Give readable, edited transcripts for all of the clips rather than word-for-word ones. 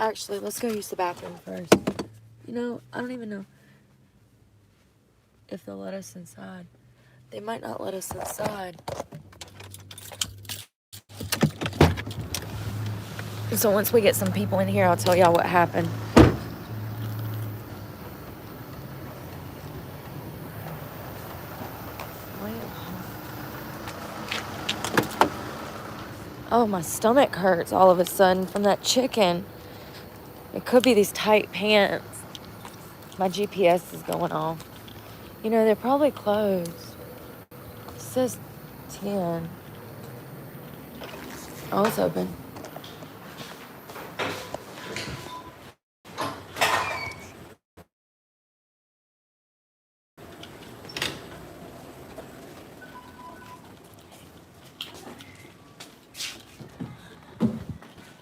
Actually, let's go use the bathroom first. You know, I don't even know if they'll let us inside. They might not let us inside. So once we get some people in here, I'll tell y'all what happened. Oh, my stomach hurts all of a sudden from that chicken. It could be these tight pants. My GPS is going off. You know, they're probably closed. It says 10. Oh, it's open.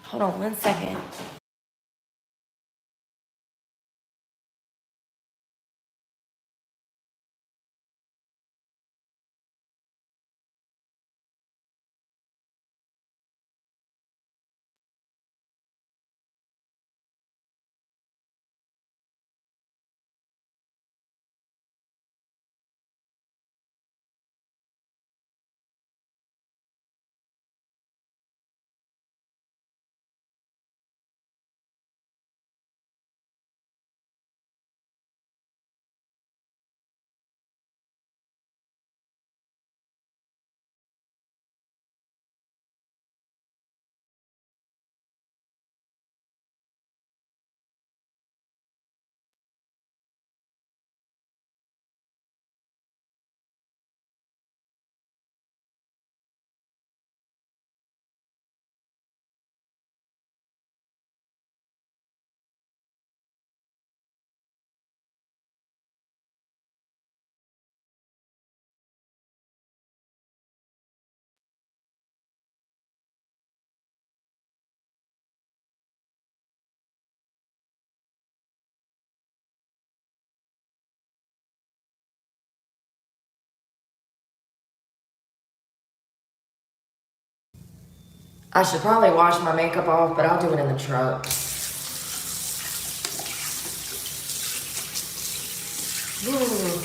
Hold on 1 second. I should probably wash my makeup off, but I'll do it in the truck. Ooh.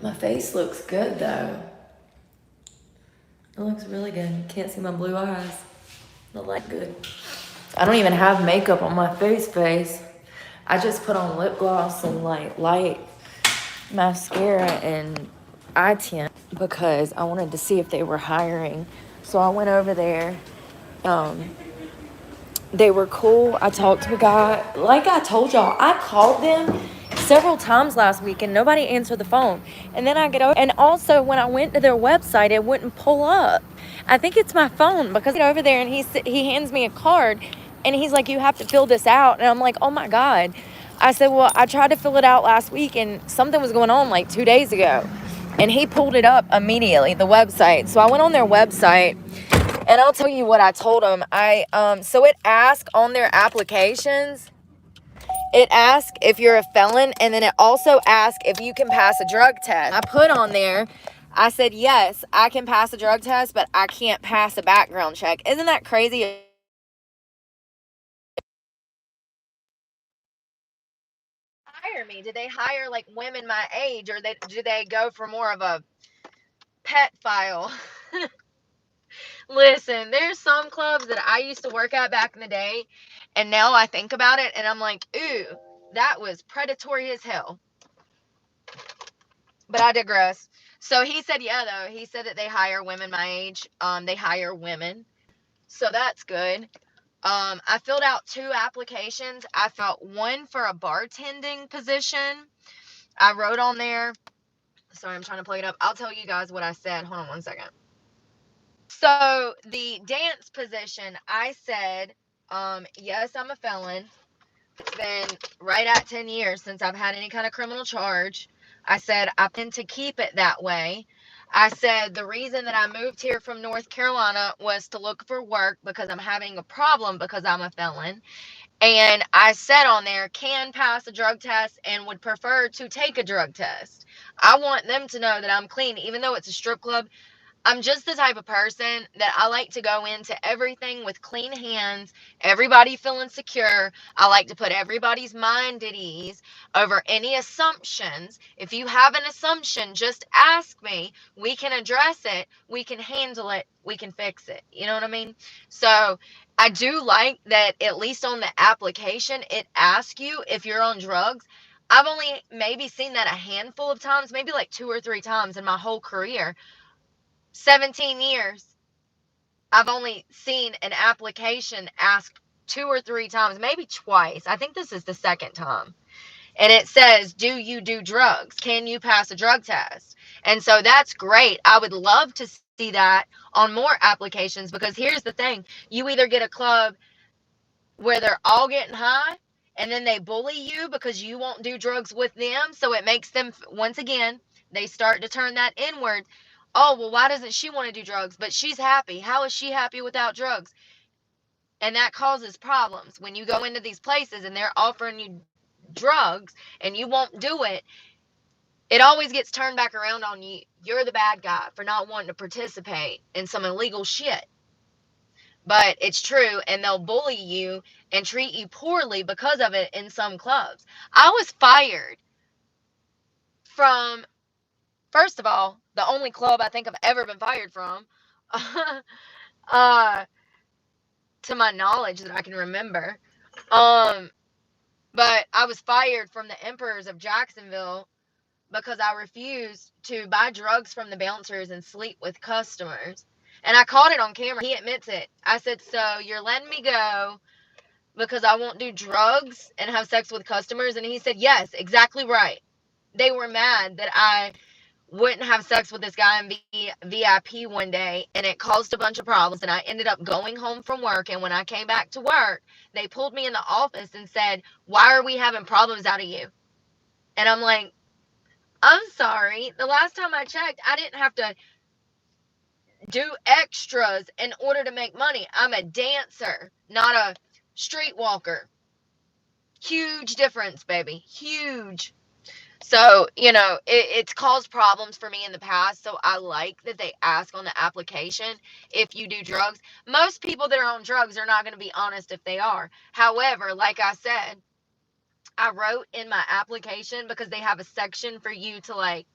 My face looks good though. It looks really good. Can't see my blue eyes. They look good. I don't even have makeup on my face. I just put on lip gloss and like light mascara and eye tint because I wanted to see if they were hiring. So I went over there. They were cool. I talked to a guy. Like I told y'all, I called them several times last week and nobody answered the phone. And then I get over, and also when I went to their website, it wouldn't pull up. I think it's my phone because I get over there and he hands me a card and he's like, you have to fill this out. And I'm like, oh my God. I said, well, I tried to fill it out last week and something was going on like 2 days ago. And he pulled it up immediately, the website. So I went on their website. And I'll tell you what I told them. So it asks on their applications, it asks if you're a felon, and then it also asks if you can pass a drug test. I put on there, I said, yes, I can pass a drug test, but I can't pass a background check. Isn't that crazy? Hire me? Did they hire like women my age, or do they go for more of a pet file? Listen, there's some clubs that I used to work at back in the day, and now I think about it, and I'm like, ooh, that was predatory as hell. But I digress. So he said, yeah, though. He said that they hire women my age. They hire women. So that's good. I filled out 2 applications. I filled out one for a bartending position. I wrote on there. Sorry, I'm trying to plug it up. I'll tell you guys what I said. Hold on 1 second. So the dance position, I said, yes, I'm a felon. It's been right at 10 years since I've had any kind of criminal charge. I said I plan to keep it that way. I said the reason that I moved here from North Carolina was to look for work because I'm having a problem because I'm a felon. And I said on there, can pass a drug test and would prefer to take a drug test. I want them to know that I'm clean, even though it's a strip club. I'm just the type of person that I like to go into everything with clean hands, everybody feeling secure. I like to put everybody's mind at ease over any assumptions. If you have an assumption, just ask me. We can address it, we can handle it, we can fix it. You know what I mean? So I do like that at least on the application, it asks you if you're on drugs. I've only maybe seen that a handful of times, maybe like 2 or 3 times in my whole career. 17 years, I've only seen an application asked 2 or 3 times, maybe twice. I think this is the second time. And it says, do you do drugs? Can you pass a drug test? And so that's great. I would love to see that on more applications, because here's the thing. You either get a club where they're all getting high and then they bully you because you won't do drugs with them. So it makes them, once again, they start to turn that inward. Oh, well, why doesn't she want to do drugs? But she's happy. How is she happy without drugs? And that causes problems. When you go into these places and they're offering you drugs and you won't do it, it always gets turned back around on you. You're the bad guy for not wanting to participate in some illegal shit. But it's true, and they'll bully you and treat you poorly because of it in some clubs. I was fired from, first of all, the only club I think I've ever been fired from, uh, to my knowledge that I can remember. Um, but I was fired from the Emperors of Jacksonville because I refused to buy drugs from the bouncers and sleep with customers. And I caught it on camera. He admits it. I said, so you're letting me go because I won't do drugs and have sex with customers? And he said, yes, exactly right. They were mad that I wouldn't have sex with this guy in VIP one day, and it caused a bunch of problems, and I ended up going home from work. And when I came back to work, they pulled me in the office and said, why are we having problems out of you? And I'm like, I'm sorry, the last time I checked, I didn't have to do extras in order to make money. I'm a dancer, not a streetwalker. Huge difference, baby. Huge. So, it's caused problems for me in the past. So I like that they ask on the application if you do drugs. Most people that are on drugs are not going to be honest if they are. However, like I said, I wrote in my application, because they have a section for you to like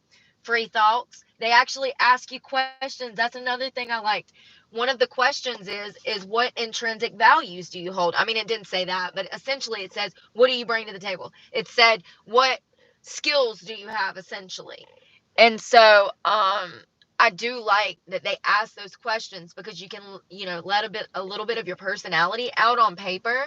free thoughts. They actually ask you questions. That's another thing I liked. One of the questions is what intrinsic values do you hold? I mean, it didn't say that, but essentially it says, what do you bring to the table? It said, what skills do you have, essentially? And so I do like that they ask those questions, because you can, let a little bit of your personality out on paper.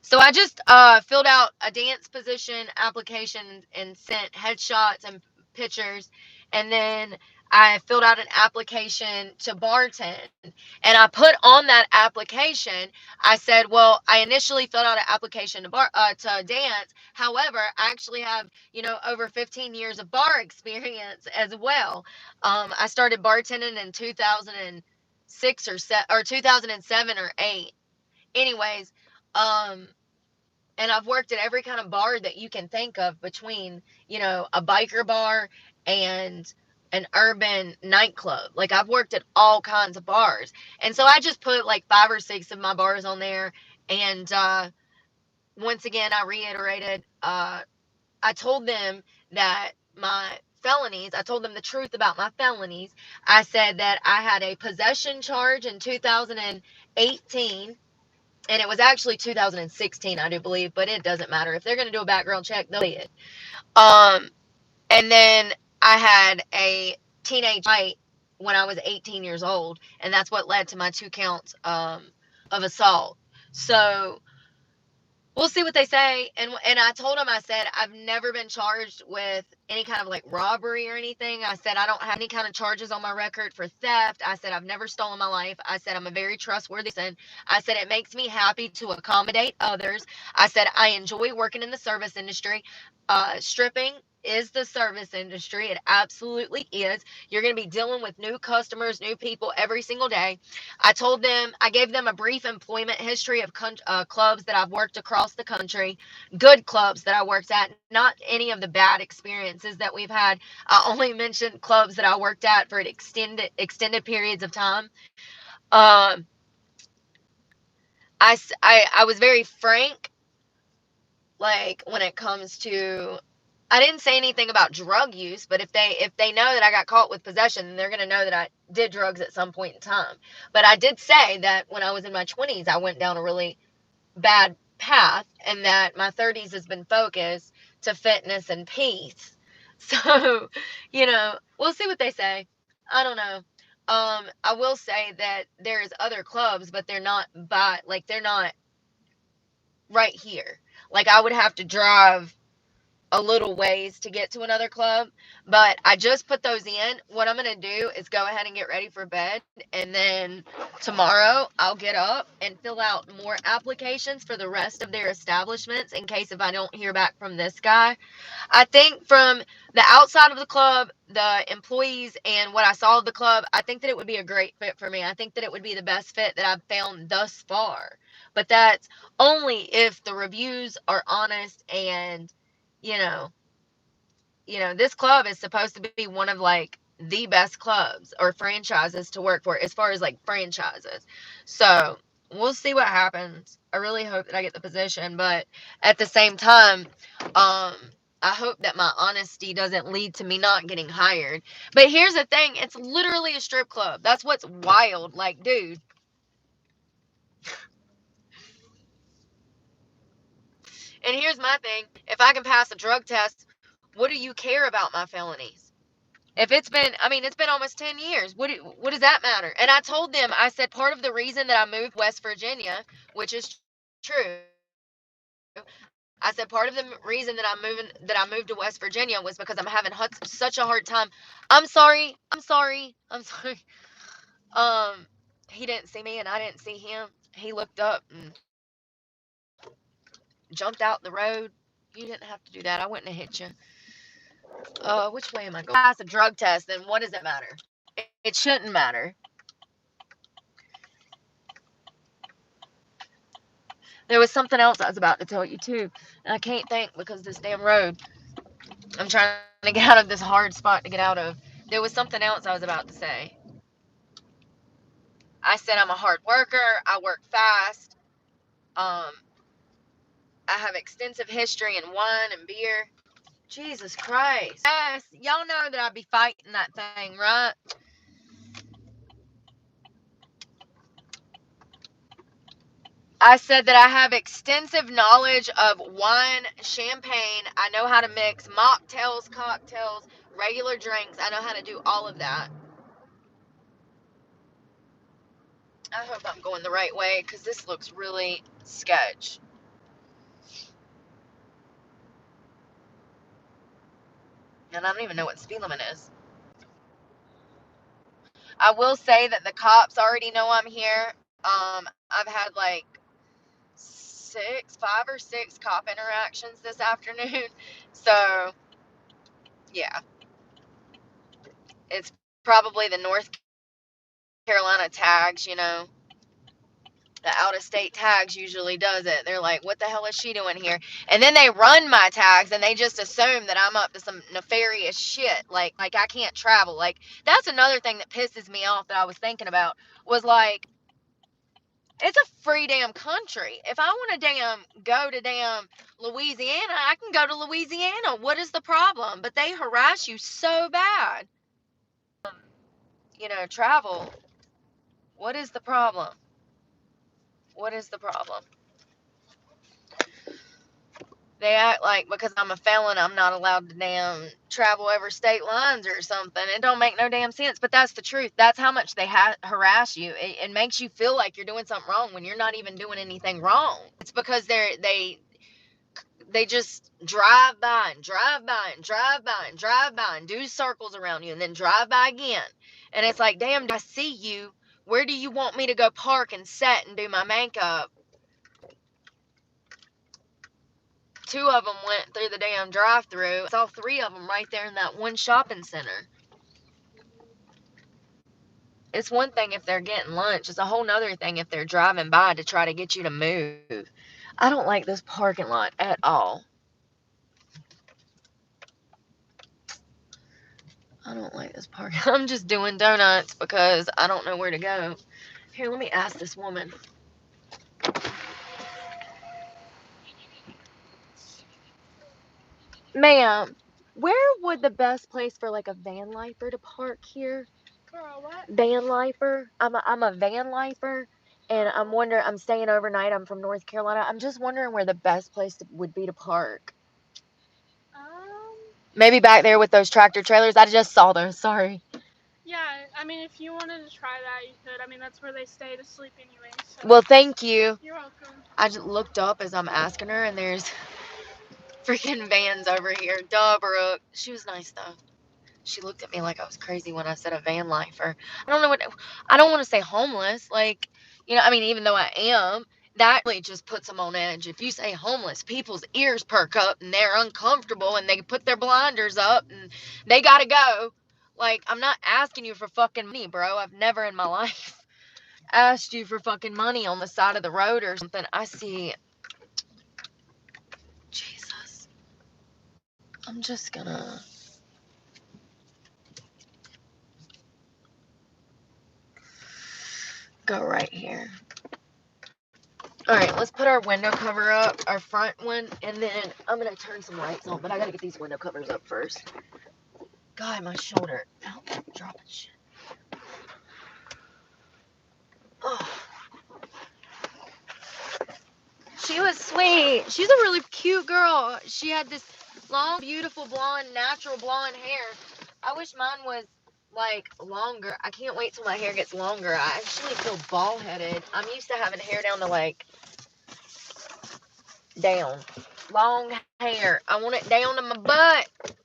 So I just filled out a dance position application and sent headshots and pictures. And then I filled out an application to bartend. And I put on that application, I said, well, I initially filled out an application to dance. However, I actually have, over 15 years of bar experience as well. I started bartending in 2006 or 2007 or 8. Anyways, and I've worked at every kind of bar that you can think of, between, a biker bar and an urban nightclub. Like, I've worked at all kinds of bars. And so I just put like 5 or 6 of my bars on there. And once again, I reiterated, I told them that I told them the truth about my felonies. I said that I had a possession charge in 2018. And it was actually 2016, I do believe, but it doesn't matter. If they're going to do a background check, they'll see it. And then I had a teenage fight when I was 18 years old, and that's what led to my 2 counts of assault. So we'll see what they say. And I told them, I said, I've never been charged with any kind of like robbery or anything. I said, I don't have any kind of charges on my record for theft. I said, I've never stolen my life. I said, I'm a very trustworthy person. I said, it makes me happy to accommodate others. I said, I enjoy working in the service industry. Stripping is the service industry. It absolutely is. You're going to be dealing with new customers, new people every single day. I gave them a brief employment history of clubs that I've worked across the country, good clubs that I worked at, not any of the bad experiences that we've had. I only mentioned clubs that I worked at for extended periods of time. Um, I was very frank, like when it comes to, I didn't say anything about drug use, but if they know that I got caught with possession, then they're gonna know that I did drugs at some point in time. But I did say that when I was in my 20s, I went down a really bad path, and that my 30s has been focused to fitness and peace. So, we'll see what they say. I don't know. I will say that there's other clubs, but they're not right here. Like, I would have to drive a little ways to get to another club, but I just put those in. What I'm going to do is go ahead and get ready for bed, and then tomorrow I'll get up and fill out more applications for the rest of their establishments in case if I don't hear back from this guy. I think from the outside of the club, the employees, and what I saw of the club, I think that it would be a great fit for me. I think that it would be the best fit that I've found thus far. But that's only if the reviews are honest, and, you know, this club is supposed to be one of like the best clubs or franchises to work for as far as like franchises. So we'll see what happens. I really hope that I get the position, but at the same time, I hope that my honesty doesn't lead to me not getting hired. But here's the thing, it's literally a strip club. That's what's wild. Like, dude. And here's my thing. If I can pass a drug test, what do you care about my felonies? If it's been almost 10 years. What does that matter? And I told them, I said, part of the reason that I moved West Virginia, which is true. I said part of the reason that I moved to West Virginia was because I'm having such a hard time. I'm sorry. I'm sorry. I'm sorry. Um, he didn't see me and I didn't see him. He looked up and jumped out the road. You didn't have to do that. I wouldn't have hit you. Which way am I going? Pass a drug test, then what does it matter? It shouldn't matter. There was something else I was about to tell you too, and I can't think because this damn road. I'm trying to get out of this hard spot to get out of. There was something else I was about to say. I said I'm a hard worker. I work fast. Um, I have extensive history in wine and beer. Jesus Christ. Yes, y'all know that I be fighting that thing, right? I said that I have extensive knowledge of wine, champagne. I know how to mix mocktails, cocktails, regular drinks. I know how to do all of that. I hope I'm going the right way because this looks really sketch. And I don't even know what speed limit is. I will say that the cops already know I'm here. I've had like 5 or 6 cop interactions this afternoon. So, yeah, it's probably the North Carolina tags, the out of state tags usually does it. They're like, what the hell is she doing here? And then they run my tags and they just assume that I'm up to some nefarious shit. Like I can't travel. Like, that's another thing that pisses me off that I was thinking about was like, it's a free damn country. If I want to go to damn Louisiana, I can go to Louisiana. What is the problem? But they harass you so bad. Travel. What is the problem? What is the problem? They act like because I'm a felon, I'm not allowed to damn travel over state lines or something. It don't make no damn sense, but that's the truth. That's how much they harass you. It makes you feel like you're doing something wrong when you're not even doing anything wrong. It's because they just drive by and drive by and drive by and drive by and do circles around you and then drive by again. And it's like, damn, I see you. Where do you want me to go park and set and do my makeup 2 of them went through the damn drive-thru. I saw 3 of them right there in that one shopping center. It's one thing if they're getting lunch. It's a whole nother thing if they're driving by to try to get you to move. I don't like this parking lot at all. I don't like this parking. I'm just doing donuts because I don't know where to go. Here, let me ask this woman. Ma'am, where would the best place for like a van lifer to park here? Girl, what? Van lifer. I'm a van lifer, and I'm staying overnight. I'm from North Carolina. I'm just wondering where the best place would be to park. Maybe back there with those tractor trailers. I just saw those. Sorry. Yeah, I mean, if you wanted to try that, you could. I mean, that's where they stay to sleep anyway. So. Well, thank you. You're welcome. I just looked up as I'm asking her, and there's freaking vans over here. Duh, Brooke. She was nice though. She looked at me like I was crazy when I said a van lifer. I don't want to say homeless. Like, I mean, even though I am, that really just puts them on edge. If you say homeless, people's ears perk up and they're uncomfortable and they put their blinders up and they gotta go. Like, I'm not asking you for fucking money, bro. I've never in my life asked you for fucking money on the side of the road or something. I see. Jesus. I'm just gonna. Go right here. Alright, let's put our window cover up, our front one, and then I'm going to turn some lights on, but I got to get these window covers up first. God, my shoulder. Ow, I'm dropping shit. Oh. She was sweet. She's a really cute girl. She had this long, beautiful blonde, natural blonde hair. I wish mine was, like, longer. I can't wait till my hair gets longer. I actually feel bald-headed. I'm used to having hair down to, like, down. Long hair. I want it down to my butt.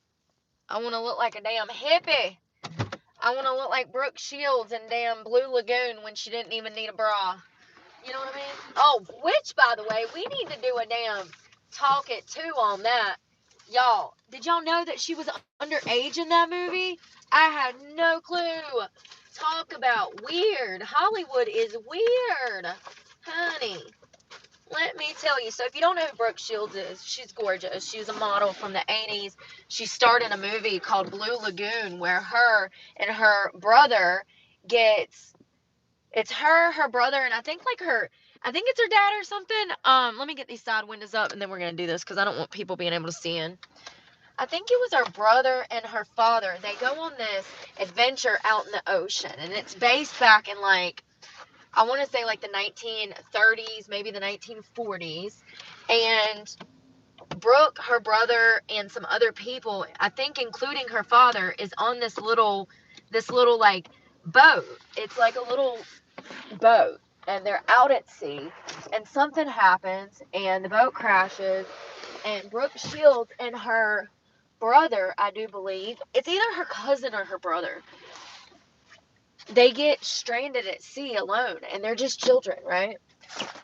I want to look like a damn hippie. I want to look like Brooke Shields in damn Blue Lagoon when she didn't even need a bra. You know what I mean? Oh, which, by the way, we need to do a damn talk it too on that. Y'all, did y'all know that she was underage in that movie? I had no clue. Talk about weird. Hollywood is weird. Honey. Let me tell you. So if you don't know who Brooke Shields is, she's gorgeous. She's a model from the 80s. She starred in a movie called Blue Lagoon where her and her brother it's her brother, and I think it's her dad or something. Let me get these side windows up and then we're going to do this because I don't want people being able to see in. I think it was her brother and her father. They go on this adventure out in the ocean, and it's based back in like I want to say like the 1930s, maybe the 1940s. And Brooke, her brother, and some other people, I think including her father, is on this little like boat. It's like a little boat. And they're out at sea. And something happens, and the boat crashes. And Brooke Shields and her brother, I do believe, it's either her cousin or her brother, they get stranded at sea alone, and they're just children, right?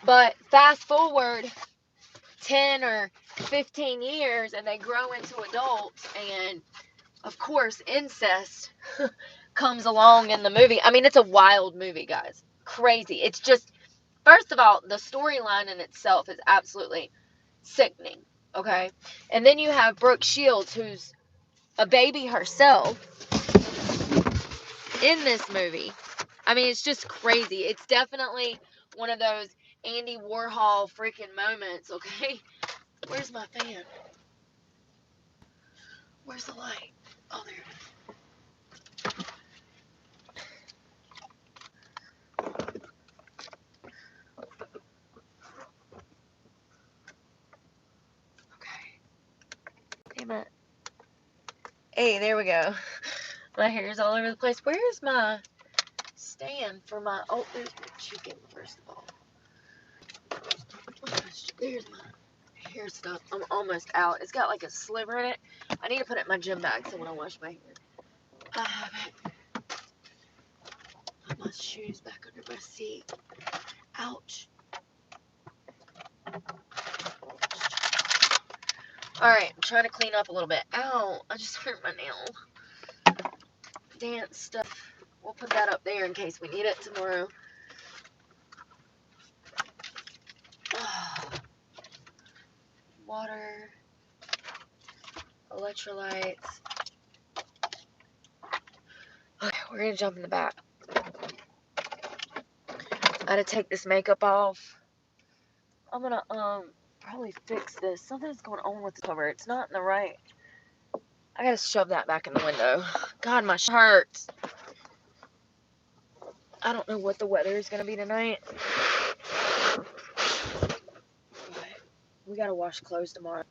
But fast forward 10 or 15 years, and they grow into adults, and of course, incest comes along in the movie. I mean, it's a wild movie, guys. Crazy. It's just, first of all, the storyline in itself is absolutely sickening, okay? And then you have Brooke Shields, who's a baby herself in this movie. I mean, it's just crazy. It's definitely one of those Andy Warhol freaking moments, okay? Where's my fan? Where's the light? Oh, there it is. Okay. Damn it. Hey, there we go. My hair's all over the place. Where's my stand for my... Oh, there's my chicken, first of all. There's my hair stuff. I'm almost out. It's got like a sliver in it. I need to put it in my gym bag so when I wash my hair, I have it. Put my shoes back under my seat. Ouch. Alright, I'm trying to clean up a little bit. Ow, I just hurt my nail. Dance stuff. We'll put that up there in case we need it tomorrow. Water. Electrolytes. Okay, we're gonna jump in the back. I gotta take this makeup off. I'm gonna probably fix this. Something's going on with the cover. It's not in the right. I gotta shove that back in the window. God, my shirt hurts. I don't know what the weather is gonna be tonight. We gotta wash clothes tomorrow.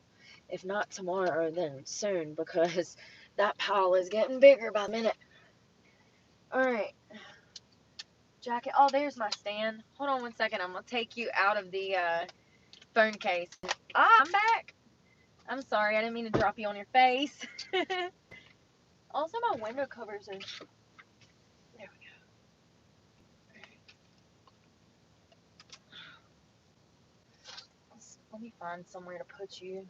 If not tomorrow, then soon, because that pile is getting bigger by the minute. Alright. Jacket. Oh, there's my stand. Hold on 1 second. I'm gonna take you out of the phone case. I'm back. I'm sorry. I didn't mean to drop you on your face. Also, my window covers are... There we go. Let me find somewhere to put you.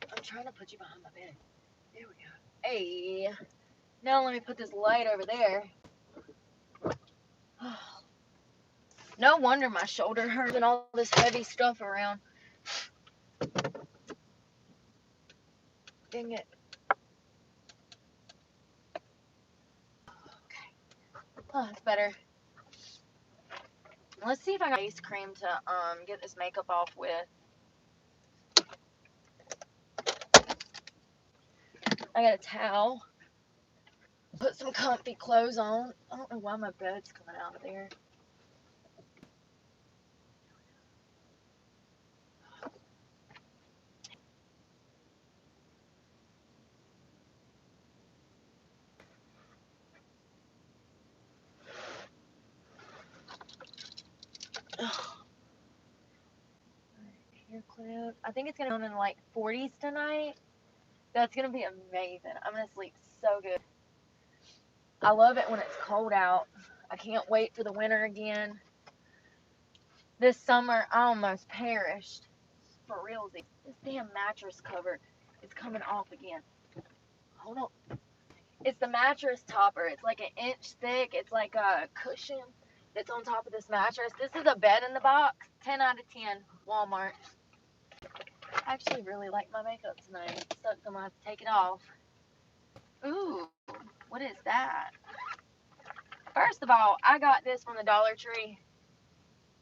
I'm trying to put you behind my bed. There we go. Hey. Now let me put this light over there. No wonder my shoulder hurts and all this heavy stuff around. Dang it. Okay. Oh, that's better. Let's see if I got face cream to get this makeup off with. I got a towel. Put some comfy clothes on. I don't know why my bed's coming out of there. Hair clip. I think it's gonna be in like 40s tonight. That's gonna be amazing. I'm gonna sleep so good. I love it when it's cold out. I can't wait for the winter again. This summer, I almost perished. For realsy. This damn mattress cover is coming off again. Hold on. It's the mattress topper. It's like an inch thick. It's like a cushion that's on top of this mattress. This is a bed in the box. 10 out of 10. Walmart. I actually really like my makeup tonight. Sucks I'm gonna have to take it off. Ooh, what is that? First of all, I got this from the Dollar Tree.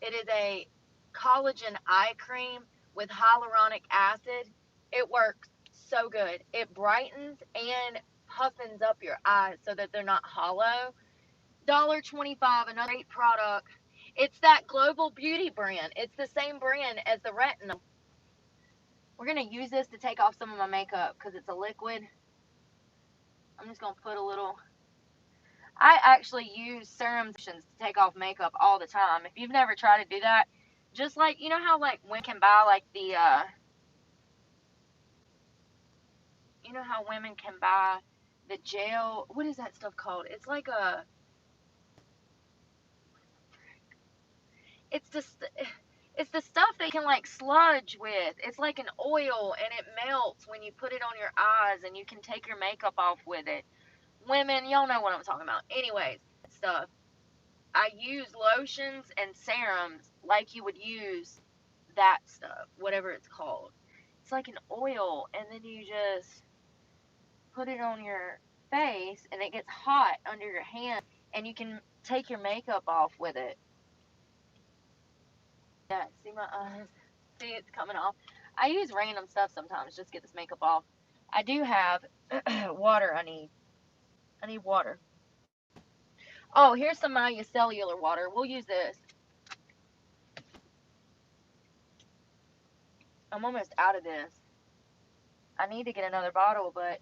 It is a collagen eye cream with hyaluronic acid. It works so good. It brightens and puffins up your eyes so that they're not hollow. $1.25, another great product. It's that Global Beauty brand. It's the same brand as the retinol. We're going to use this to take off some of my makeup because it's a liquid. I'm just going to put a little... I actually use serum to take off makeup all the time. If you've never tried to do that, just like, you know how like women can buy like the, you know how women can buy the gel, what is that stuff called? It's like a, it's the stuff they can like sludge with. It's like an oil and it melts when you put it on your eyes and you can take your makeup off with it. Women, y'all know what I'm talking about. Anyways, stuff. I use lotions and serums like you would use that stuff, whatever it's called. It's like an oil, and then you just put it on your face, and it gets hot under your hand, and you can take your makeup off with it. Yeah, see my eyes? See, it's coming off. I use random stuff sometimes just to get this makeup off. I do have water I need. I need water. Oh, here's some micellar water. We'll use this. I'm almost out of this. I need to get another bottle, but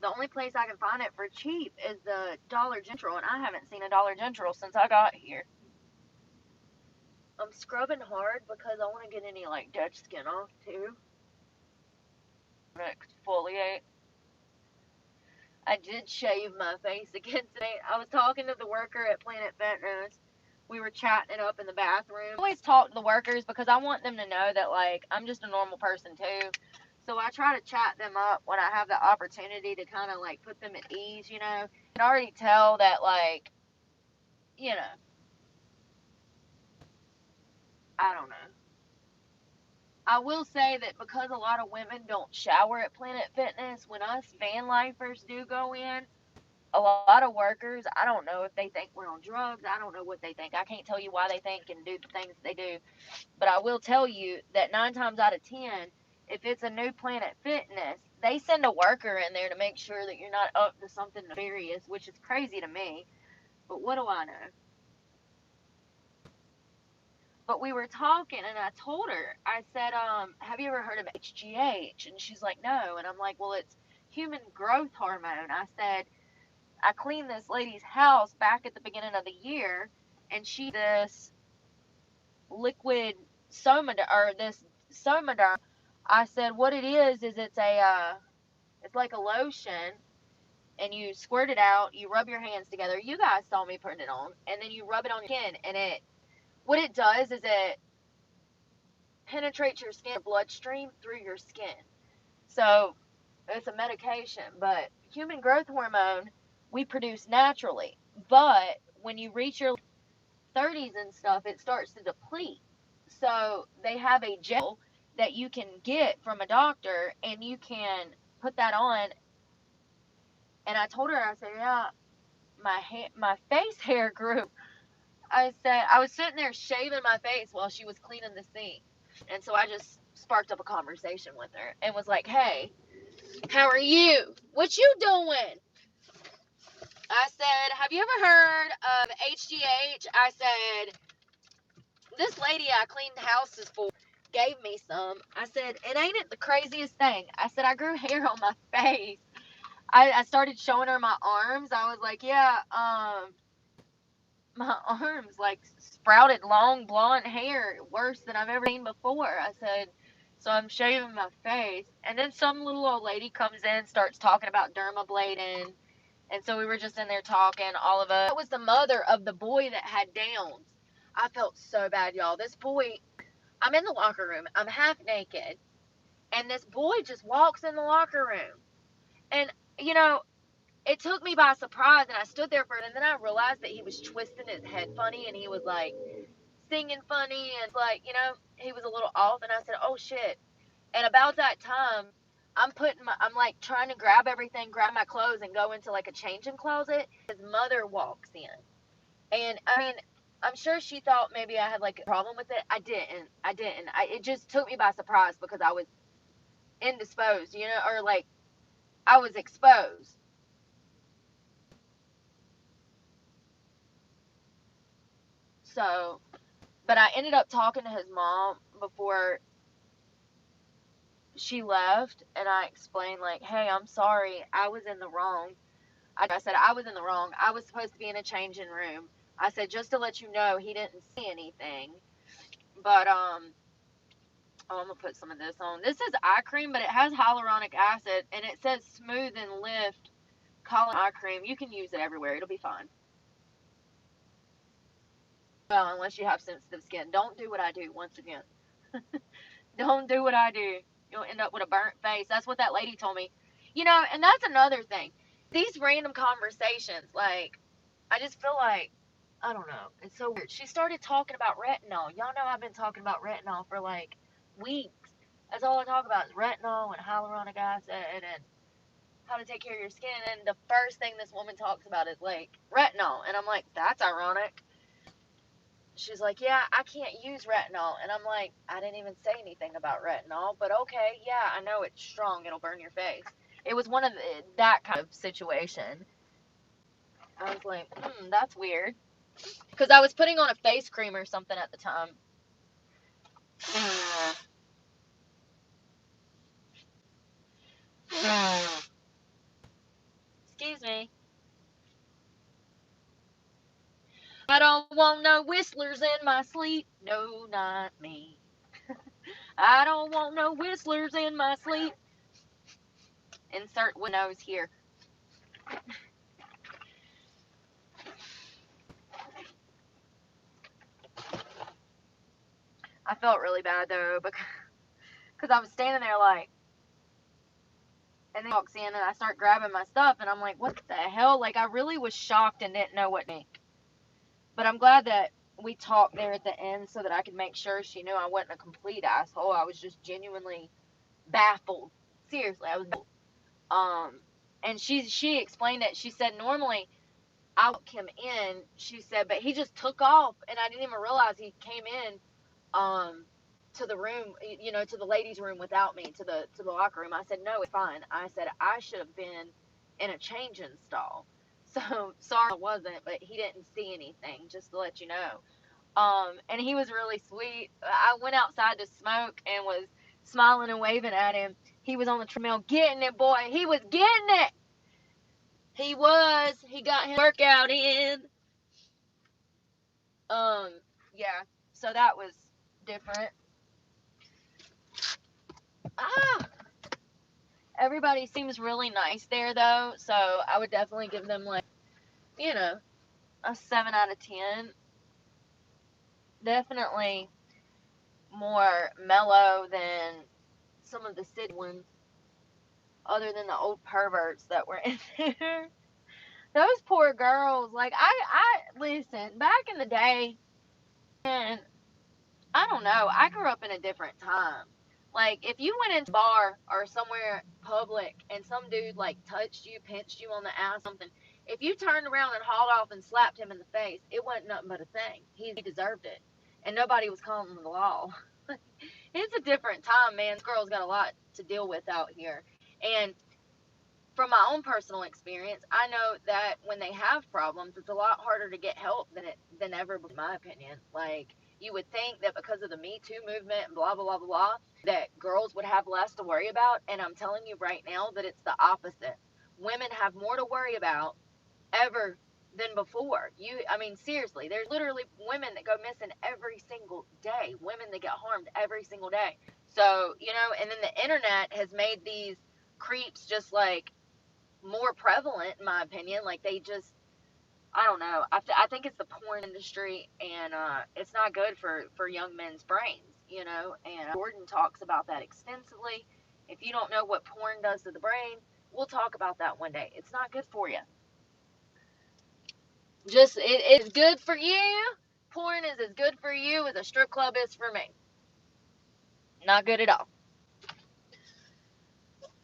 the only place I can find it for cheap is the Dollar General, and I haven't seen a Dollar General since I got here. I'm scrubbing hard because I want to get any like dead skin off too. Exfoliate. I did shave my face again today. I was talking to the worker at Planet Fitness, We were chatting it up in the bathroom. I always talk to the workers because I want them to know that, like, I'm just a normal person too. So I try to chat them up when I have the opportunity to kind of, like, put them at ease, you know. I can already tell that, like, you know, I don't know. I will say that because a lot of women don't shower at Planet Fitness, when us van lifers do go in, a lot of workers, I don't know if they think we're on drugs. I don't know what they think. I can't tell you why they think and do the things they do. But I will tell you that 9 times out of 10, if it's a new Planet Fitness, they send a worker in there to make sure that you're not up to something nefarious, which is crazy to me. But what do I know? But we were talking, and I told her, I said, have you ever heard of HGH? And she's like, no. And I'm like, well, it's human growth hormone. I said, I cleaned this lady's house back at the beginning of the year, and she this liquid Somaderm, or this Somaderm. I said, what it is it's like a lotion, and you squirt it out, you rub your hands together. You guys saw me putting it on, and then you rub it on your skin, and what it does is it penetrates your skin, bloodstream through your skin. So it's a medication, but human growth hormone we produce naturally. But when you reach your 30s and stuff, it starts to deplete. So they have a gel that you can get from a doctor, and you can put that on. And I told her, I said, yeah, my face hair grew. I said, I was sitting there shaving my face while she was cleaning the sink. And so I just sparked up a conversation with her and was like, hey, how are you? What you doing? I said, have you ever heard of HGH? I said, this lady I cleaned houses for gave me some. I said, and ain't it the craziest thing? I said, I grew hair on my face. I started showing her my arms. I was like, yeah, my arms like sprouted long blonde hair, worse than I've ever seen before. I said, so I'm shaving my face. And then some little old lady comes in, starts talking about dermablading. And so we were just in there talking, all of us. That was the mother of the boy that had Downs. I felt so bad, y'all. This boy, I'm in the locker room. I'm half naked. And this boy just walks in the locker room. And, you know, it took me by surprise. And I stood there for it. And then I realized that he was twisting his head funny. And he was, like, singing funny. And, like, you know, he was a little off. And I said, oh, shit. And about that time, I'm like trying to grab everything, grab my clothes, and go into like a changing closet. His mother walks in. And I mean, I'm sure she thought maybe I had like a problem with it. I didn't. It just took me by surprise because I was indisposed, you know, or like I was exposed. So, but I ended up talking to his mom before she left, and I explained like, hey, I'm sorry. I was in the wrong. I said, I was in the wrong. I was supposed to be in a changing room. I said, just to let you know, he didn't see anything. But, oh, I'm going to put some of this on. This is eye cream, but it has hyaluronic acid, and it says smooth and lift collagen eye cream. You can use it everywhere. It'll be fine. Well, unless you have sensitive skin. Don't do what I do, once again. Don't do what I do. You'll end up with a burnt face. That's what that lady told me. You know, and that's another thing. These random conversations, like, I just feel like, I don't know. It's so weird. She started talking about retinol. Y'all know I've been talking about retinol for like weeks. That's all I talk about is retinol and hyaluronic acid and how to take care of your skin. And the first thing this woman talks about is like retinol. And I'm like, that's ironic. She's like, yeah, I can't use retinol. And I'm like, I didn't even say anything about retinol. But okay, yeah, I know it's strong. It'll burn your face. It was one of that kind of situation. I was like, that's weird. Because I was putting on a face cream or something at the time. Excuse me. I don't want no whistlers in my sleep. No, not me. I don't want no whistlers in my sleep. Insert windows here. I felt really bad though because I was standing there like, and then he walks in and I start grabbing my stuff and I'm like, what the hell? Like, I really was shocked and didn't know what to think. But I'm glad that we talked there at the end so that I could make sure she knew I wasn't a complete asshole. I was just genuinely baffled. Seriously, I was baffled. And she explained it. She said normally I walk him in. She said, but he just took off, and I didn't even realize he came in to the room, to the ladies' room without me, to the locker room. I said, no, it's fine. I said I should have been in a changing stall. So sorry I wasn't, but he didn't see anything. Just to let you know. And he was really sweet. I went outside to smoke and was smiling and waving at him. He was on the treadmill getting it, boy. He was getting it. He was. He got his workout in. Yeah. So that was different. Everybody seems really nice there, though. So I would definitely give them, like, a 7 out of 10. Definitely more mellow than some of the city ones, other than the old perverts that were in there. Those poor girls, like, I listen, back in the day, and I don't know, I grew up in a different time. Like, if you went into a bar or somewhere public and some dude, like, touched you, pinched you on the ass, something, if you turned around and hauled off and slapped him in the face, it wasn't nothing but a thing. He deserved it. And nobody was calling him the law. It's a different time, man. This girl's got a lot to deal with out here. And from my own personal experience, I know that when they have problems, it's a lot harder to get help than ever, in my opinion. Like, you would think that because of the Me Too movement and blah, blah, blah, blah, blah, that girls would have less to worry about. And I'm telling you right now that it's the opposite. Women have more to worry about ever than before. I mean, seriously, there's literally women that go missing every single day, women that get harmed every single day. So, and then the internet has made these creeps just like more prevalent, in my opinion. Like, they just, I don't know. I think it's the porn industry, and it's not good for young men's brains, and Jordan talks about that extensively. If you don't know what porn does to the brain, we'll talk about that one day. It's not good for you. It's good for you. Porn is as good for you as a strip club is for me. Not good at all.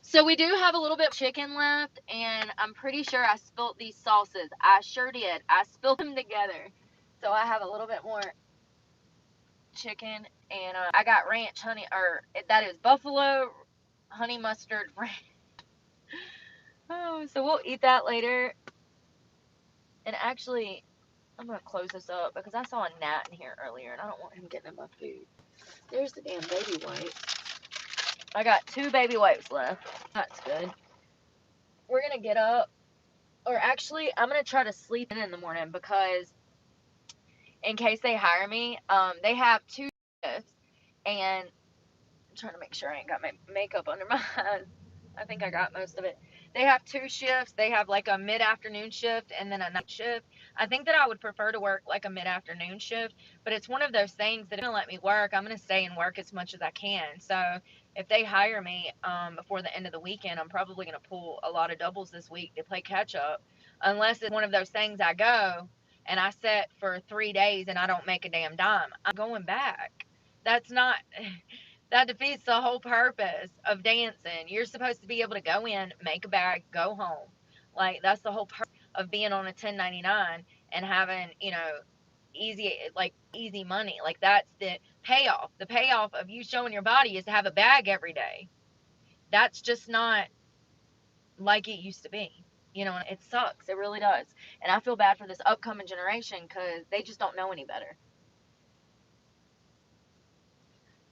So we do have a little bit of chicken left, and I'm pretty sure I spilt these sauces. I sure did. I spilled them together. So I have a little bit more chicken, and I got ranch honey, or that is buffalo honey mustard ranch. Oh, so we'll eat that later. And actually, I'm going to close this up because I saw a gnat in here earlier, and I don't want him getting in my food. There's the damn baby wipes. I got 2 baby wipes left. That's good. We're going to get up. Or actually, I'm going to try to sleep in the morning because in case they hire me, they have 2 shifts. And I'm trying to make sure I ain't got my makeup under my eyes. I think I got most of it. They have 2 shifts. They have like a mid-afternoon shift and then a night shift. I think that I would prefer to work like a mid-afternoon shift, but it's one of those things that if they're going to let me work, I'm going to stay and work as much as I can. So if they hire me before the end of the weekend, I'm probably going to pull a lot of doubles this week to play catch up, unless it's one of those things I go and I sit for 3 days and I don't make a damn dime. I'm going back. That defeats the whole purpose of dancing. You're supposed to be able to go in, make a bag, go home. Like, that's the whole purpose of being on a 1099 and having, easy money. Like, that's the payoff. The payoff of you showing your body is to have a bag every day. That's just not like it used to be. And it sucks. It really does. And I feel bad for this upcoming generation because they just don't know any better.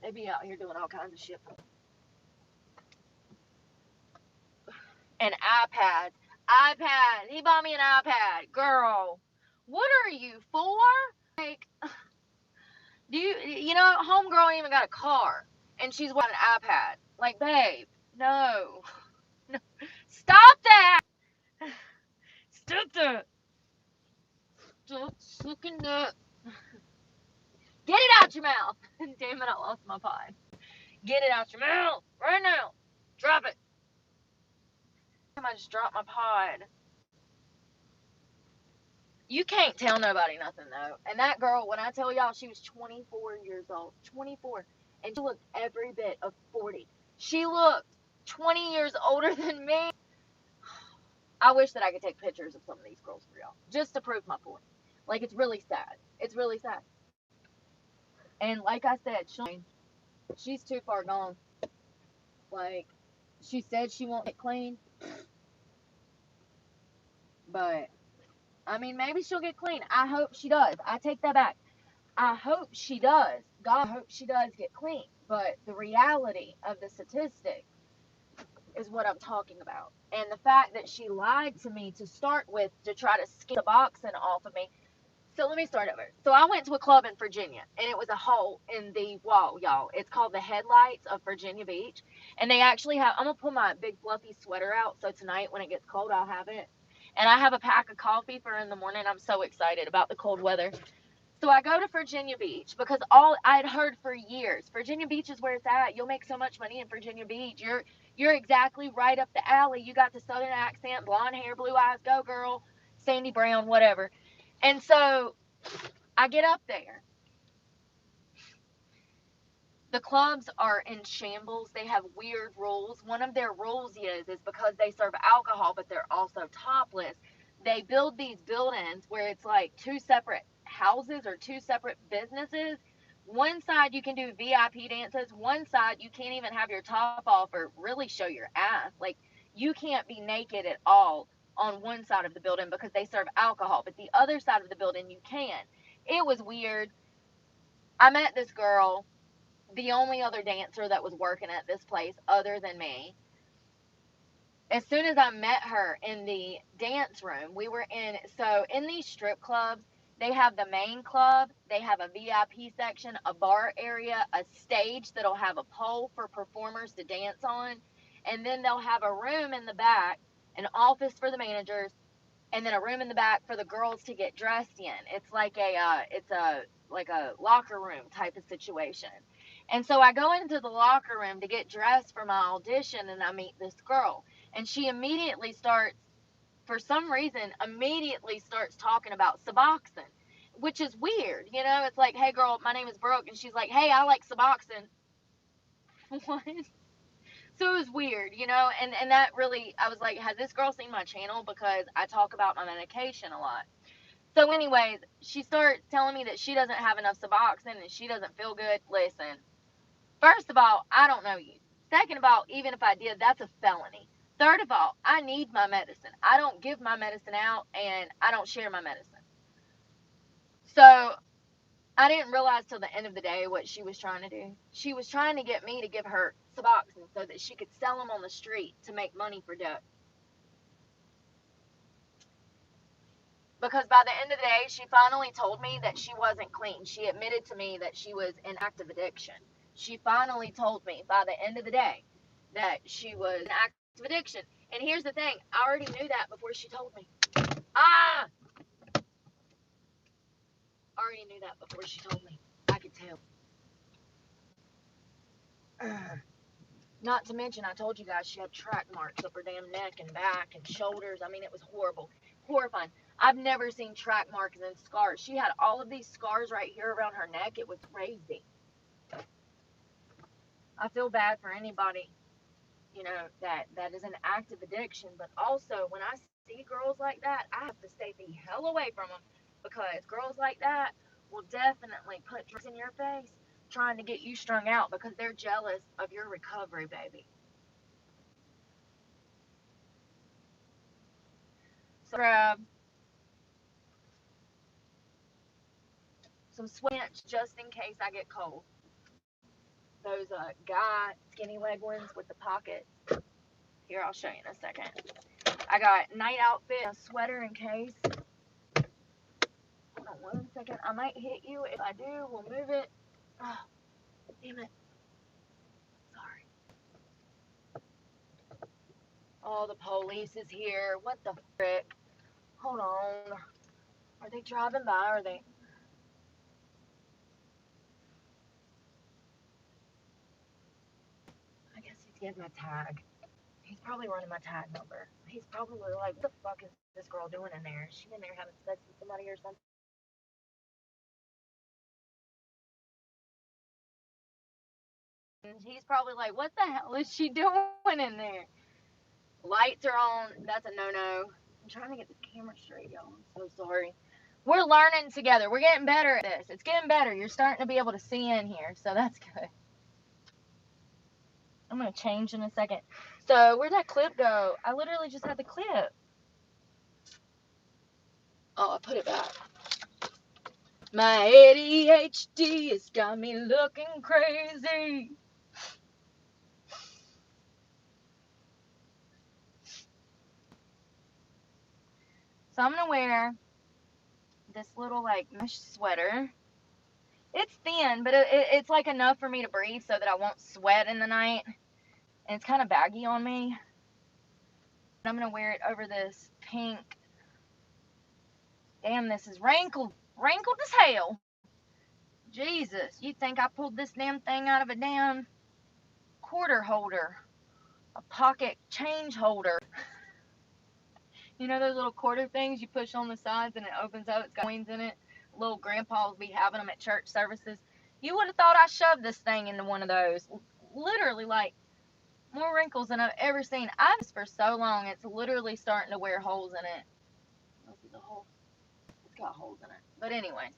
They be out here doing all kinds of shit. And iPads. He bought me an iPad. Girl, what are you for? Like, homegirl ain't even got a car. And she's wanting an iPad. Like, babe, no. No. Stop that! Stop that! Stop sucking that. Get it out your mouth. Damn it, I lost my pod. Get it out your mouth right now. Drop it. I just dropped my pod. You can't tell nobody nothing though. And that girl, when I tell y'all, she was 24 years old. 24. And she looked every bit of 40. She looked 20 years older than me. I wish that I could take pictures of some of these girls for y'all. Just to prove my point. Like, it's really sad. It's really sad. And like I said, she's too far gone. Like, she said she won't get clean. But, I mean, maybe she'll get clean. I hope she does. I take that back. I hope she does. God, I hope she does get clean. But the reality of the statistic is what I'm talking about. And the fact that she lied to me to start with to try to skim the boxing off of me. So let me start over. So I went to a club in Virginia, and it was a hole in the wall, y'all. It's called the Headlights of Virginia Beach. And they actually have, I'm going to pull my big fluffy sweater out, so tonight when it gets cold, I'll have it. And I have a pack of coffee for in the morning. I'm so excited about the cold weather. So I go to Virginia Beach because all I'd heard for years, Virginia Beach is where it's at. You'll make so much money in Virginia Beach. You're exactly right up the alley. You got the southern accent, blonde hair, blue eyes, go girl, Sandy Brown, whatever. And so I get up there. The clubs are in shambles. They have weird rules. One of their rules is because they serve alcohol, but they're also topless. They build these buildings where it's like two separate houses or two separate businesses. One side you can do VIP dances. One side you can't even have your top off or really show your ass. Like, you can't be naked at all on one side of the building because they serve alcohol, but the other side of the building you can. It was weird. I met this girl, the only other dancer that was working at this place other than me. As soon as I met her in the dance room, so in these strip clubs, they have the main club, they have a VIP section, a bar area, a stage that'll have a pole for performers to dance on, and then they'll have a room in the back, an office for the managers, and then a room in the back for the girls to get dressed in. It's like a locker room type of situation. And so I go into the locker room to get dressed for my audition, and I meet this girl. And she immediately starts, for some reason, talking about Suboxone, which is weird. You know, it's like, hey, girl, my name is Brooke. And she's like, hey, I like Suboxone. What? So it was weird, you know, and that really, I was like, has this girl seen my channel? Because I talk about my medication a lot. So anyways, she starts telling me that she doesn't have enough Suboxone and she doesn't feel good. Listen, first of all, I don't know you. Second of all, even if I did, that's a felony. Third of all, I need my medicine. I don't give my medicine out, and I don't share my medicine. So I didn't realize till the end of the day what she was trying to do. She was trying to get me to give her Suboxone so that she could sell them on the street to make money for dough. Because by the end of the day, she finally told me that she wasn't clean. She admitted to me that she was in active addiction. She finally told me by the end of the day that she was in active addiction. And here's the thing, I already knew that before she told me. I already knew that before she told me. I could tell. Not to mention, I told you guys she had track marks up her damn neck and back and shoulders. I mean, it was horrible. Horrifying. I've never seen track marks and scars. She had all of these scars right here around her neck. It was crazy. I feel bad for anybody, you know, that is an active addiction. But also, when I see girls like that, I have to stay the hell away from them. Because girls like that will definitely put drugs in your face trying to get you strung out because they're jealous of your recovery, baby. So grab some sweats just in case I get cold. Those guy skinny leg ones with the pockets. Here, I'll show you in a second. I got night outfit, a sweater in case. Hold on 1 second. I might hit you. If I do, we'll move it. Oh, damn it. Sorry. Oh, the police is here. What the frick? Hold on. Are they driving by? Or are they? get my tag. He's probably running my tag number. He's probably like, what the fuck is this girl doing in there? Is she in there having sex with somebody or something? And he's probably like, what the hell is she doing in there? Lights are on. That's a no-no. I'm trying to get the camera straight, y'all. I'm so sorry. We're learning together. We're getting better at this. It's getting better. You're starting to be able to see in here, so that's good. I'm going to change in a second. So, where'd that clip go? I literally just had the clip. Oh, I put it back. My ADHD has got me looking crazy. So I'm going to wear this little, like, mesh sweater. It's thin, but it's, like, enough for me to breathe so that I won't sweat in the night. And it's kind of baggy on me. I'm going to wear it over this pink. Damn, this is wrinkled. Wrinkled as hell. Jesus, you'd think I pulled this damn thing out of a damn quarter holder. A pocket change holder. You know those little quarter things you push on the sides and it opens up? It's got coins in it. Little grandpas be having them at church services. You would have thought I shoved this thing into one of those. Literally, like, more wrinkles than I've ever seen. I've had this for so long, it's literally starting to wear holes in it. Look at the hole. It's got holes in it. But anyway,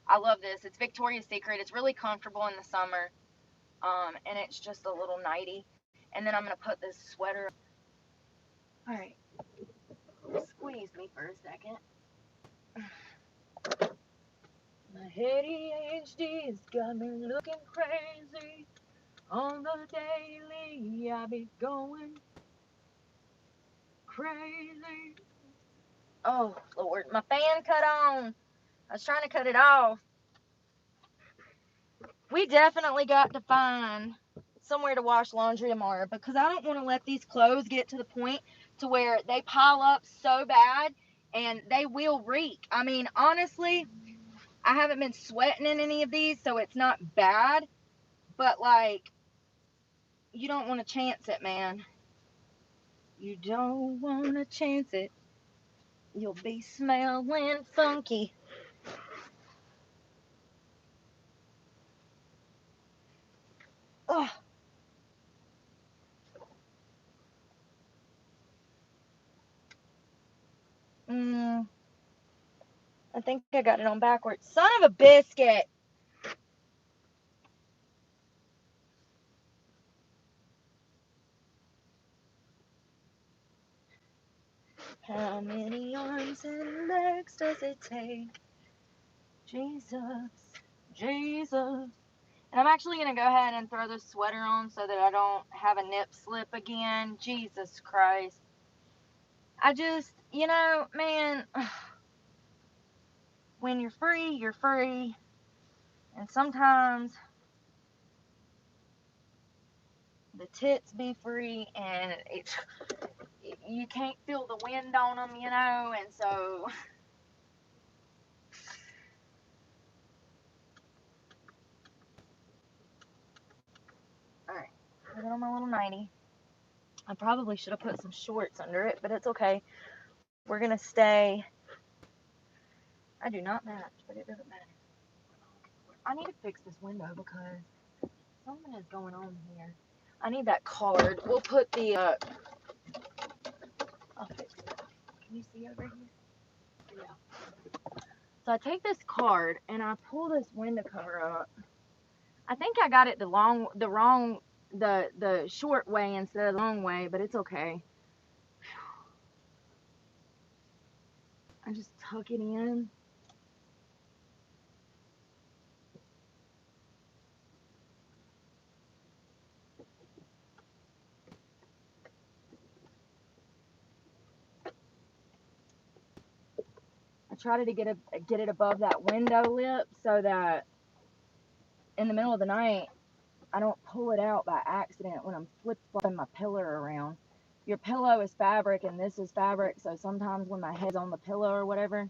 I love this. It's Victoria's Secret. It's really comfortable in the summer. And it's just a little nightie. And then I'm going to put this sweater. Alright. Squeeze me for a second. My ADHD has got me looking crazy. On the daily, I be going crazy. Oh, Lord. My fan cut on. I was trying to cut it off. We definitely got to find somewhere to wash laundry tomorrow because I don't want to let these clothes get to the point to where they pile up so bad and they will reek. I mean, honestly, I haven't been sweating in any of these, so it's not bad. But, like, you don't want to chance it, man. You don't want to chance it. You'll be smelling funky. Oh. I think I got it on backwards. Son of a biscuit. How many arms and legs does it take? Jesus, Jesus. And I'm actually going to go ahead and throw this sweater on so that I don't have a nip slip again. Jesus Christ. I just, you know, man, when you're free, you're free. And sometimes the tits be free and you can't feel the wind on them, you know, and so alright, put it on my little nightie. I probably should have put some shorts under it, but it's okay. We're gonna stay. I do not match, but it doesn't matter. I need to fix this window because something is going on here. I need that card. We'll put the I'll fix it. Can you see over here? Yeah. So I take this card and I pull this window cover up. I think I got it the short way instead of the long way, but it's okay. I just tuck it in. I try to get it above that window lip so that in the middle of the night I don't pull it out by accident when I'm flip-flopping my pillow around. Your pillow is fabric and this is fabric, so sometimes when my head's on the pillow or whatever,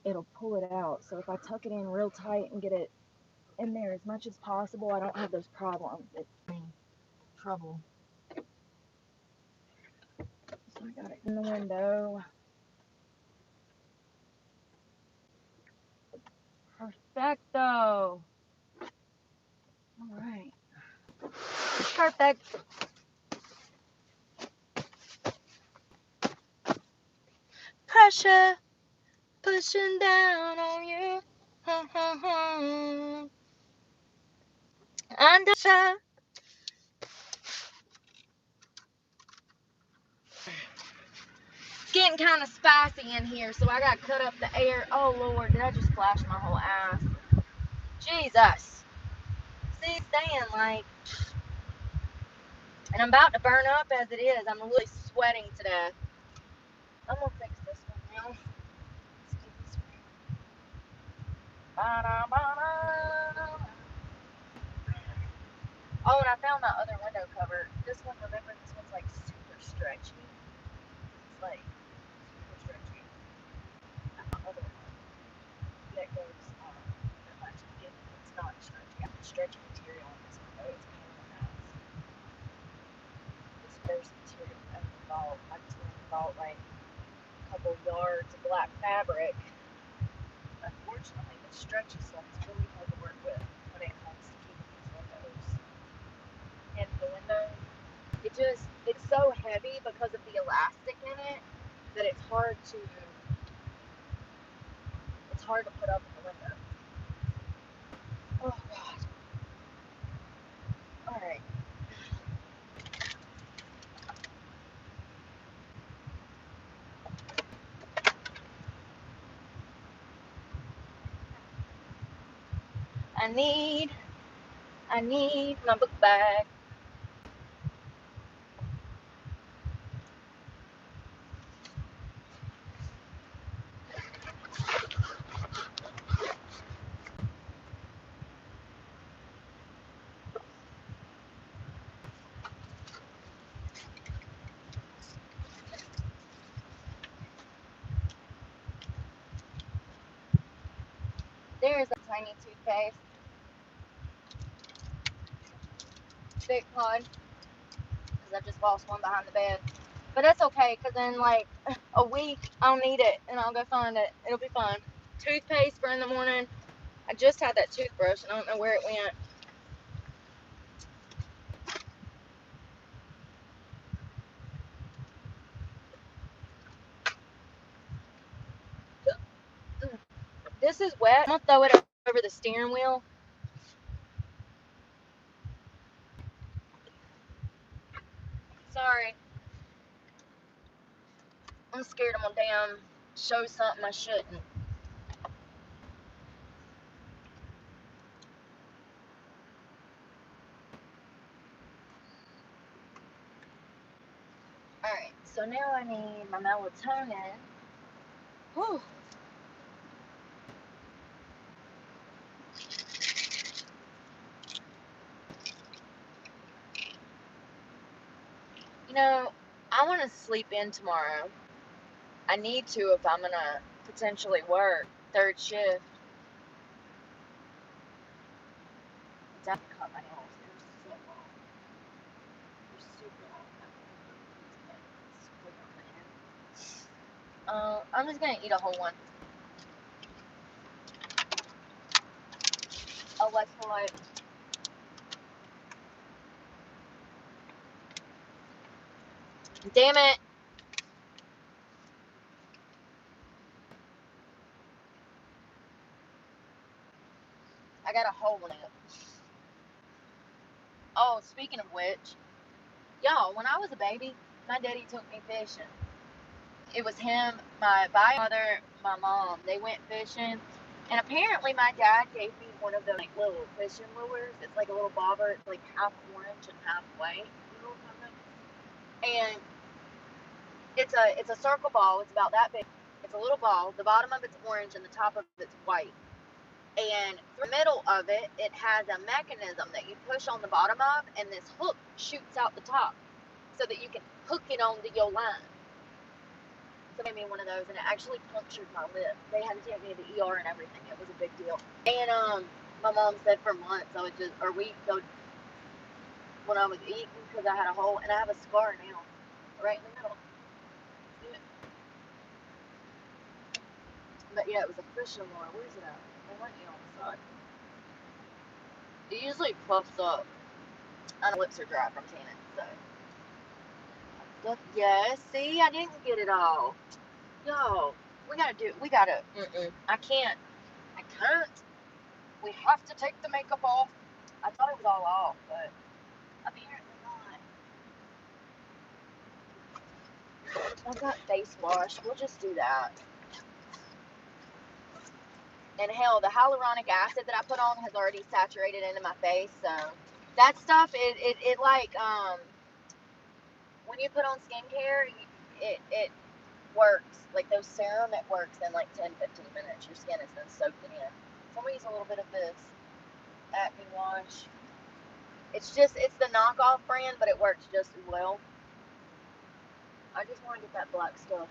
it'll pull it out. So if I tuck it in real tight and get it in there as much as possible, I don't have those problems. trouble. So I got it in the window. Perfecto. All right. Perfect. Pressure pushing down on you. Under pressure. It's getting kind of spicy in here, so I got to cut up the air. Oh Lord, did I just flash my whole ass? Jesus. See, it's staying like, and I'm about to burn up as it is. I'm really sweating to death. I'm gonna fix this one now. Let's do this one. Ba-da-ba-da. Oh, and I found my other window cover. This one, remember, this one's like super stretchy. It's like super stretchy. And my other one that goes that matches it. It's not stretchy. I have stretchy material on this window. It's pain in the ass. This first material I ever bought, I bought like a couple yards of black fabric. Unfortunately, the stretchy stuff is really hard to work with when it comes to keeping these windows. And the window, it's so heavy because of the elastic in it that it's hard to put up in the window. Oh God. All right. I need my book bag. There's a tiny toothpaste. Big pod. Because I just lost one behind the bed. But that's okay, because in like a week, I'll need it and I'll go find it. It'll be fine. Toothpaste for in the morning. I just had that toothbrush and I don't know where it went. This is wet. I'm gonna throw it over the steering wheel. Sorry. I'm scared I'm gonna damn show something I shouldn't. Alright, so now I need my melatonin. Whew. You know, I want to sleep in tomorrow. I need to if I'm gonna potentially work third shift. It's time to cut my nails. They're so long. They're super long. It's quick on the end. I'm just gonna eat a whole one. Electrolyte. Damn it! I got a hole in it. Oh, speaking of which, y'all, when I was a baby, my daddy took me fishing. It was him, my mother, my mom. They went fishing, and apparently my dad gave me one of those like little fishing lures. It's like a little bobber. It's like half orange and half white. And it's a circle ball. It's about that big. It's a little ball. The bottom of it's orange and the top of it's white. And through the middle of it, it has a mechanism that you push on the bottom of, and this hook shoots out the top so that you can hook it onto your line. So they gave me one of those, and it actually punctured my lip. They had to take me to the ER and everything. It was a big deal. And my mom said for months I would just, or we go. when I was eating because I had a hole, and I have a scar now, right in the middle. But yeah, it was a fishing lure. Where's it at? It might be on the side. It usually puffs up. My lips are dry from tanning, so. But yeah, see, I didn't get it all. Yo, we gotta do it. We gotta. I can't. I can't. We have to take the makeup off. I thought it was all off, but apparently not. I've got face wash. We'll just do that. And hell, the hyaluronic acid that I put on has already saturated into my face, so that stuff, it like, when you put on skincare, it works. Like those serum, it works in like 10-15 minutes. Your skin has been soaked in. So I'm gonna use a little bit of this acne wash. It's the knockoff brand, but it works just as well. I just want to get that black stuff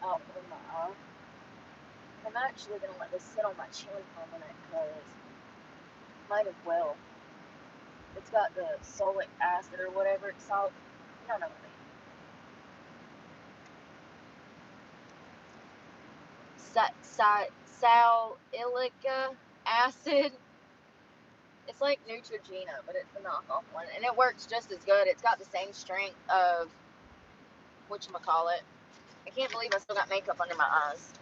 out of my eye. I'm actually gonna let this sit on my chin for a minute because might as well. It's got the salicylic acid or whatever it's called. You don't know what I mean. Salicylic acid. It's like Neutrogena, but it's the knockoff one, and it works just as good. It's got the same strength of whatchamacallit. I can't believe I still got makeup under my eyes.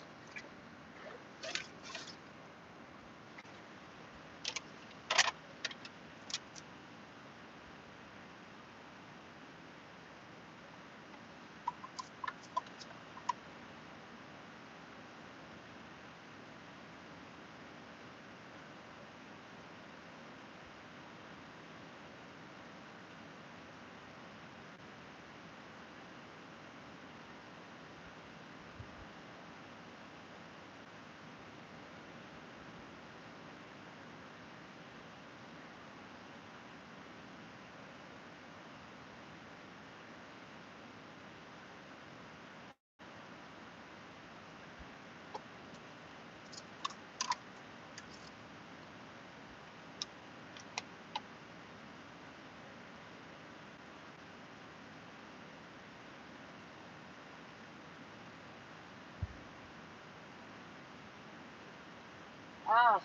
Ah.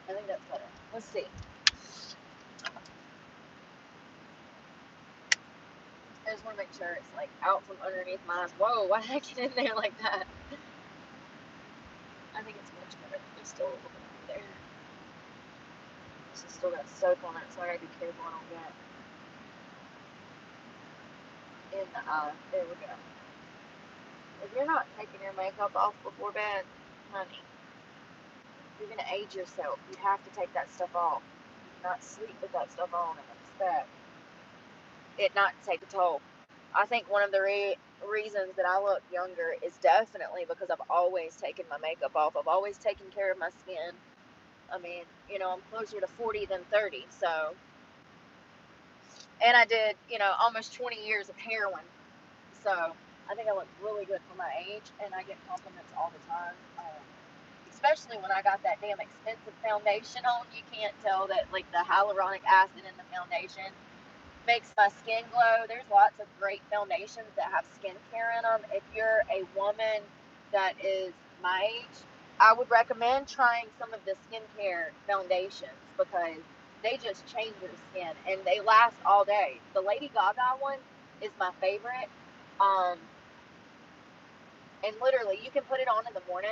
I think that's better. Let's see. I just want to make sure it's like out from underneath my eyes. Whoa, why did I get in there like that? I think it's much better. There's still a little bit there. This has still got soap on it, so I gotta be careful I don't get in the eye. There we go. If you're not taking your makeup off before bed, honey, you're gonna age yourself. You have to take that stuff off. You cannot sleep with that stuff on and expect it not to take a toll. I think one of the reasons that I look younger is definitely because I've always taken my makeup off. I've always taken care of my skin. I mean, I'm closer to 40 than 30, so. And I did, almost 20 years of heroin. So I think I look really good for my age, and I get compliments all the time. Especially when I got that damn expensive foundation on. You can't tell that, like, the hyaluronic acid in the foundation makes my skin glow. There's lots of great foundations that have skincare in them. If you're a woman that is my age, I would recommend trying some of the skincare foundations because they just change your skin and they last all day. The Lady Gaga one is my favorite. And literally, you can put it on in the morning,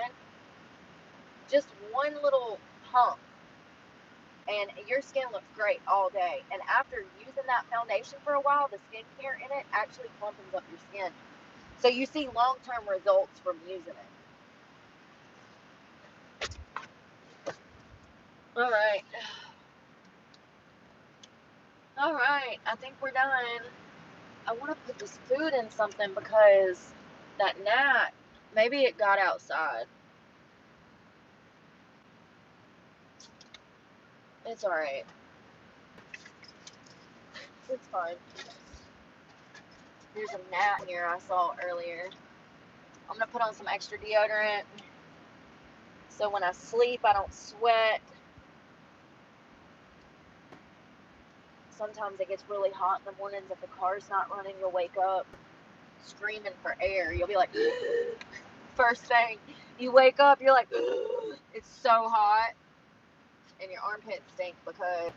just one little pump, and your skin looks great all day. And after using that foundation for a while, the skincare in it actually plumpens up your skin. So you see long-term results from using it. All right. All right. I think we're done. I want to put this food in something because that gnat, maybe it got outside. It's all right. It's fine. There's a gnat here I saw earlier. I'm going to put on some extra deodorant so when I sleep I don't sweat. Sometimes it gets really hot in the mornings. If the car's not running, you'll wake up screaming for air. You'll be like, first thing you wake up, you're like, it's so hot, and your armpits stink because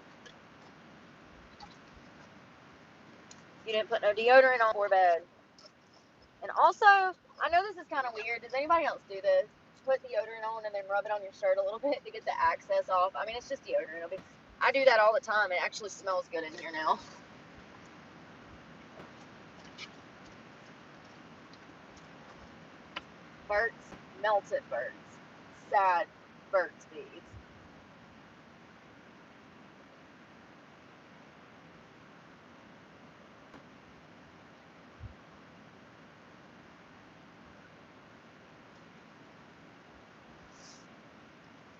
you didn't put no deodorant on before bed. And also, I know this is kind of weird. Does anybody else do this? Put deodorant on and then rub it on your shirt a little bit to get the excess off. I mean, it's just deodorant. I do that all the time. It actually smells good in here now. Burt's melted Burt's. Sad Burt's Bees.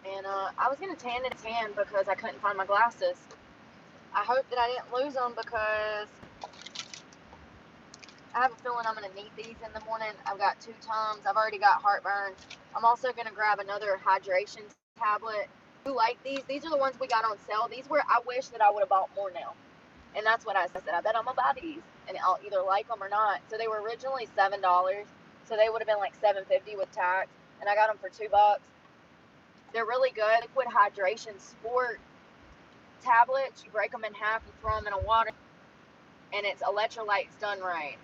And I was going to tan because I couldn't find my glasses. I hope that I didn't lose them because I have a feeling I'm going to need these in the morning. I've got 2 Tums. I've already got heartburn. I'm also going to grab another hydration tablet. Who like these? These are the ones we got on sale. These were, I wish that I would have bought more now. And that's what I said. I bet I'm going to buy these. And I'll either like them or not. So they were originally $7. So they would have been like $7.50 with tax. And I got them for $2. They're really good. Liquid hydration sport tablets. You break them in half, you throw them in a water, and it's electrolytes done right.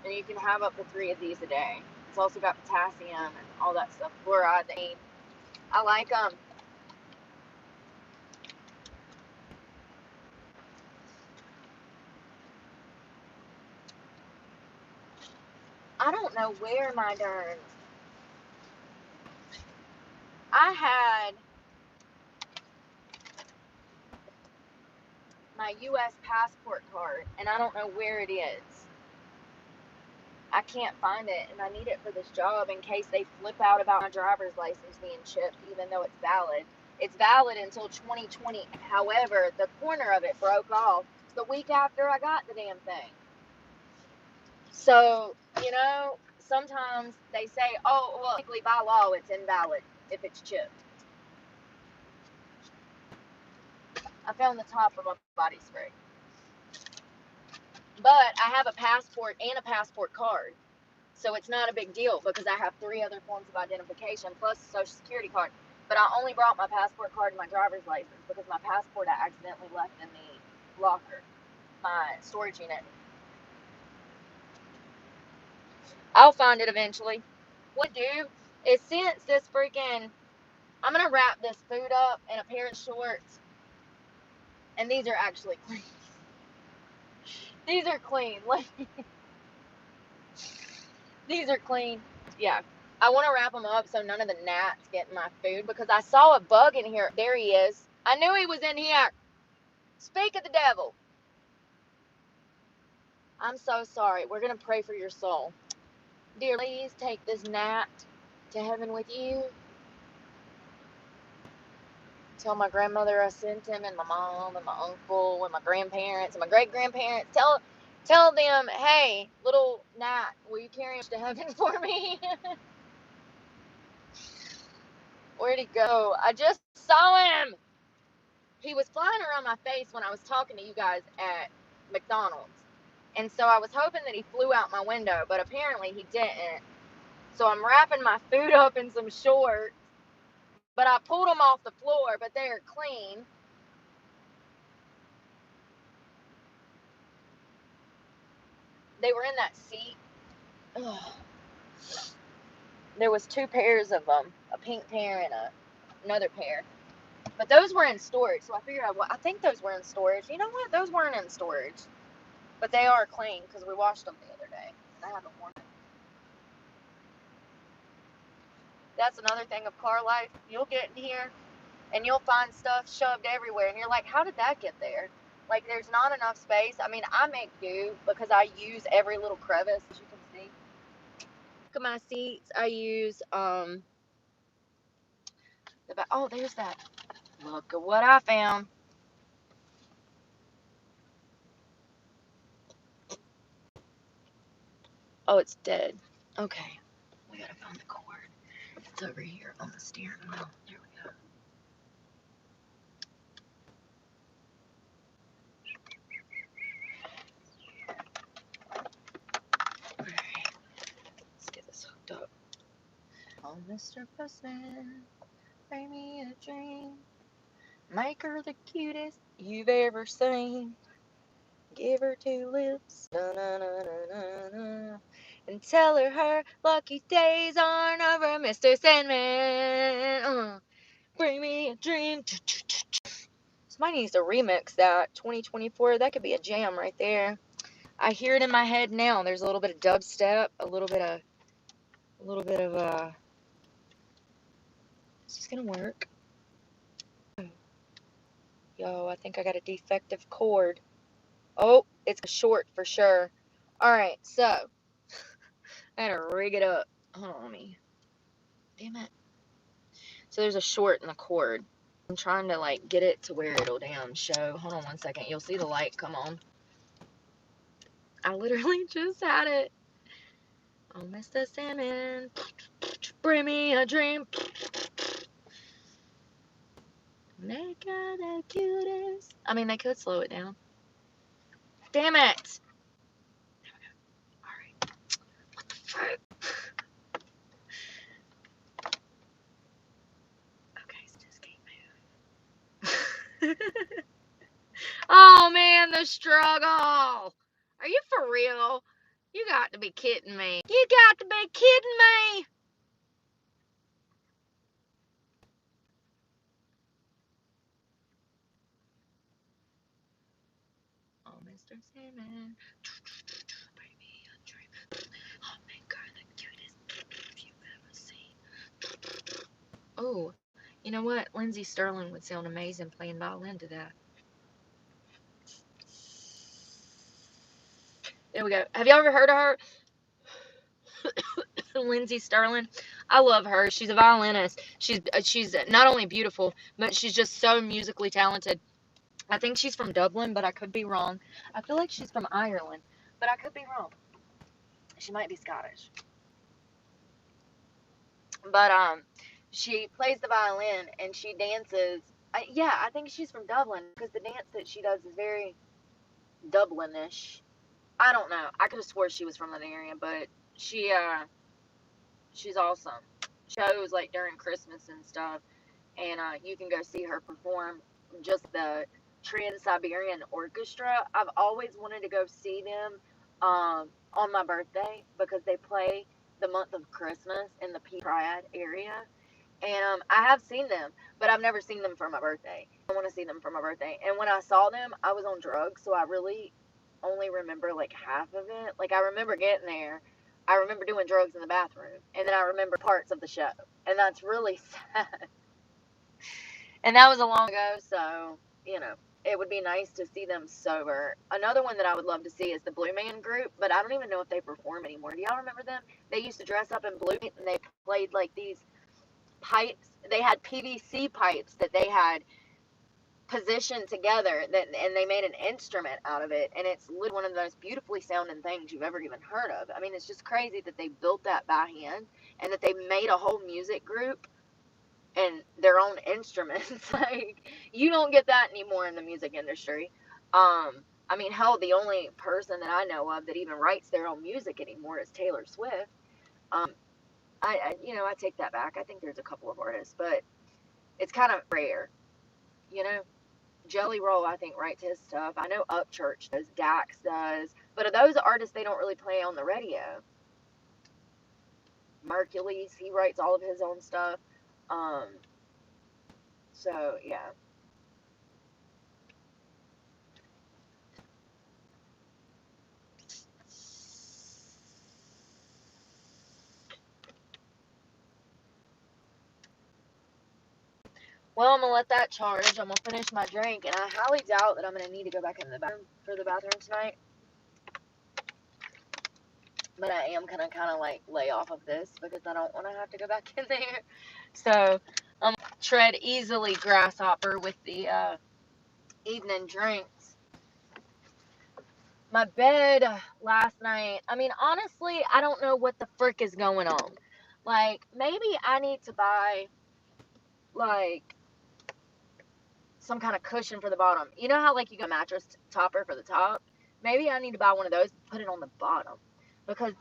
And you can have up to 3 of these a day. It's also got potassium and all that stuff. Fluoride. I like them. I don't know where my darn. I had my U.S. passport card, and I don't know where it is. I can't find it, and I need it for this job in case they flip out about my driver's license being chipped, even though it's valid. It's valid until 2020. However, the corner of it broke off the week after I got the damn thing. So, sometimes they say, oh, well, technically by law, it's invalid if it's chipped. I found the top of a body spray. But I have a passport and a passport card. So it's not a big deal because I have 3 other forms of identification plus a social security card. But I only brought my passport card and my driver's license because my passport I accidentally left in the locker, my storage unit. I'll find it eventually. What I do is since this freaking, I'm going to wrap this food up in a pair of shorts. And these are actually clean. These are clean. These are clean. Yeah. I want to wrap them up so none of the gnats get in my food because I saw a bug in here. There he is. I knew he was in here. Speak of the devil. I'm so sorry. We're going to pray for your soul. Dear, please take this gnat to heaven with you. Tell my grandmother I sent him, and my mom, and my uncle, and my grandparents, and my great-grandparents. Tell them, hey, little gnat, will you carry him to heaven for me? Where'd he go? I just saw him. He was flying around my face when I was talking to you guys at McDonald's. And so I was hoping that he flew out my window, but apparently he didn't. So I'm wrapping my food up in some shorts, but I pulled them off the floor, but they're clean. They were in that seat. Ugh. There was 2 pairs of them, a pink pair and another pair. But those were in storage, so I figured I think those were in storage. You know what? Those weren't in storage. But they are clean because we washed them the other day. And I haven't worn them. That's another thing of car life. You'll get in here and you'll find stuff shoved everywhere. And you're like, how did that get there? Like, there's not enough space. I mean, I make do because I use every little crevice, as you can see. Look at my seats. I use, oh, there's that. Look at what I found. Oh, it's dead. Okay. We gotta find the cord. It's over here on the steering wheel. There we go. Alright. Let's get this hooked up. Oh, Mr. Postman, bring me a dream. Make her the cutest you've ever seen. Give her 2 lips. Na, na, na, na, na, and tell her lucky days aren't over, Mr. Sandman. Bring me a dream. Somebody needs to remix that. 2024. That could be a jam right there. I hear it in my head now. There's a little bit of dubstep, a little bit of Is this gonna work? Yo, I think I got a defective cord. Oh, it's short for sure. Alright, so I gotta rig it up. Hold on, damn it. So there's a short in the cord. I'm trying to like get it to where it'll damn show. Hold on one second. You'll see the light come on. I literally just had it. Oh, Mr. Salmon, bring me a dream. Make her the cutest. I mean, they could slow it down. Damn it. There we go. Alright. What the fuck? Okay, so just can't move. Oh man, the struggle. Are you for real? You got to be kidding me. You got to be kidding me. Oh, Mr. Salmon, bring me a dream. I'll make her the cutest you've ever seen. Oh, you know what? Lindsay Sterling would sound amazing playing violin to that. There we go. Have y'all ever heard of her? Lindsay Sterling. I love her. She's a violinist. She's not only beautiful, but she's just so musically talented. I think she's from Dublin, but I could be wrong. I feel like she's from Ireland, but I could be wrong. She might be Scottish. But she plays the violin and she dances. I think she's from Dublin because the dance that she does is very Dublinish. I don't know. I could have swore she was from that area, but she's awesome. Shows like during Christmas and stuff, and you can go see her perform. Just the Trans-Siberian Orchestra. I've always wanted to go see them on my birthday because they play the month of Christmas in the Pride area. And I have seen them, but I've never seen them for my birthday. I want to see them for my birthday. And when I saw them, I was on drugs, so I really only remember like half of it. Like I remember getting there. I remember doing drugs in the bathroom, and then I remember parts of the show. And that's really sad. And that was a long ago, so, it would be nice to see them sober. Another one that I would love to see is the Blue Man Group, but I don't even know if they perform anymore. Do y'all remember them? They used to dress up in blue, and they played like these pipes. They had PVC pipes that they had positioned together, and they made an instrument out of it, and it's literally one of the most beautifully sounding things you've ever even heard of. I mean, it's just crazy that they built that by hand and that they made a whole music group and their own instruments. Like, you don't get that anymore in the music industry. I mean, hell, the only person that I know of that even writes their own music anymore is Taylor Swift. I take that back. I think there's a couple of artists, but it's kind of rare. You know, Jelly Roll, I think, writes his stuff. I know Upchurch does, Dax does, but of those artists, they don't really play on the radio. Mercules, he writes all of his own stuff. So yeah. Well, I'm gonna let that charge. I'm gonna finish my drink, and I highly doubt that I'm gonna need to go back in the bathroom for the bathroom tonight. But I am gonna kind of like lay off of this because I don't want to have to go back in there. So I'm gonna tread easily, grasshopper, with the evening drinks. My bed last night, I mean, honestly, I don't know what the frick is going on. Like, maybe I need to buy, like, some kind of cushion for the bottom. You know how, like, you get a mattress topper for the top? Maybe I need to buy one of those and put it on the bottom. Because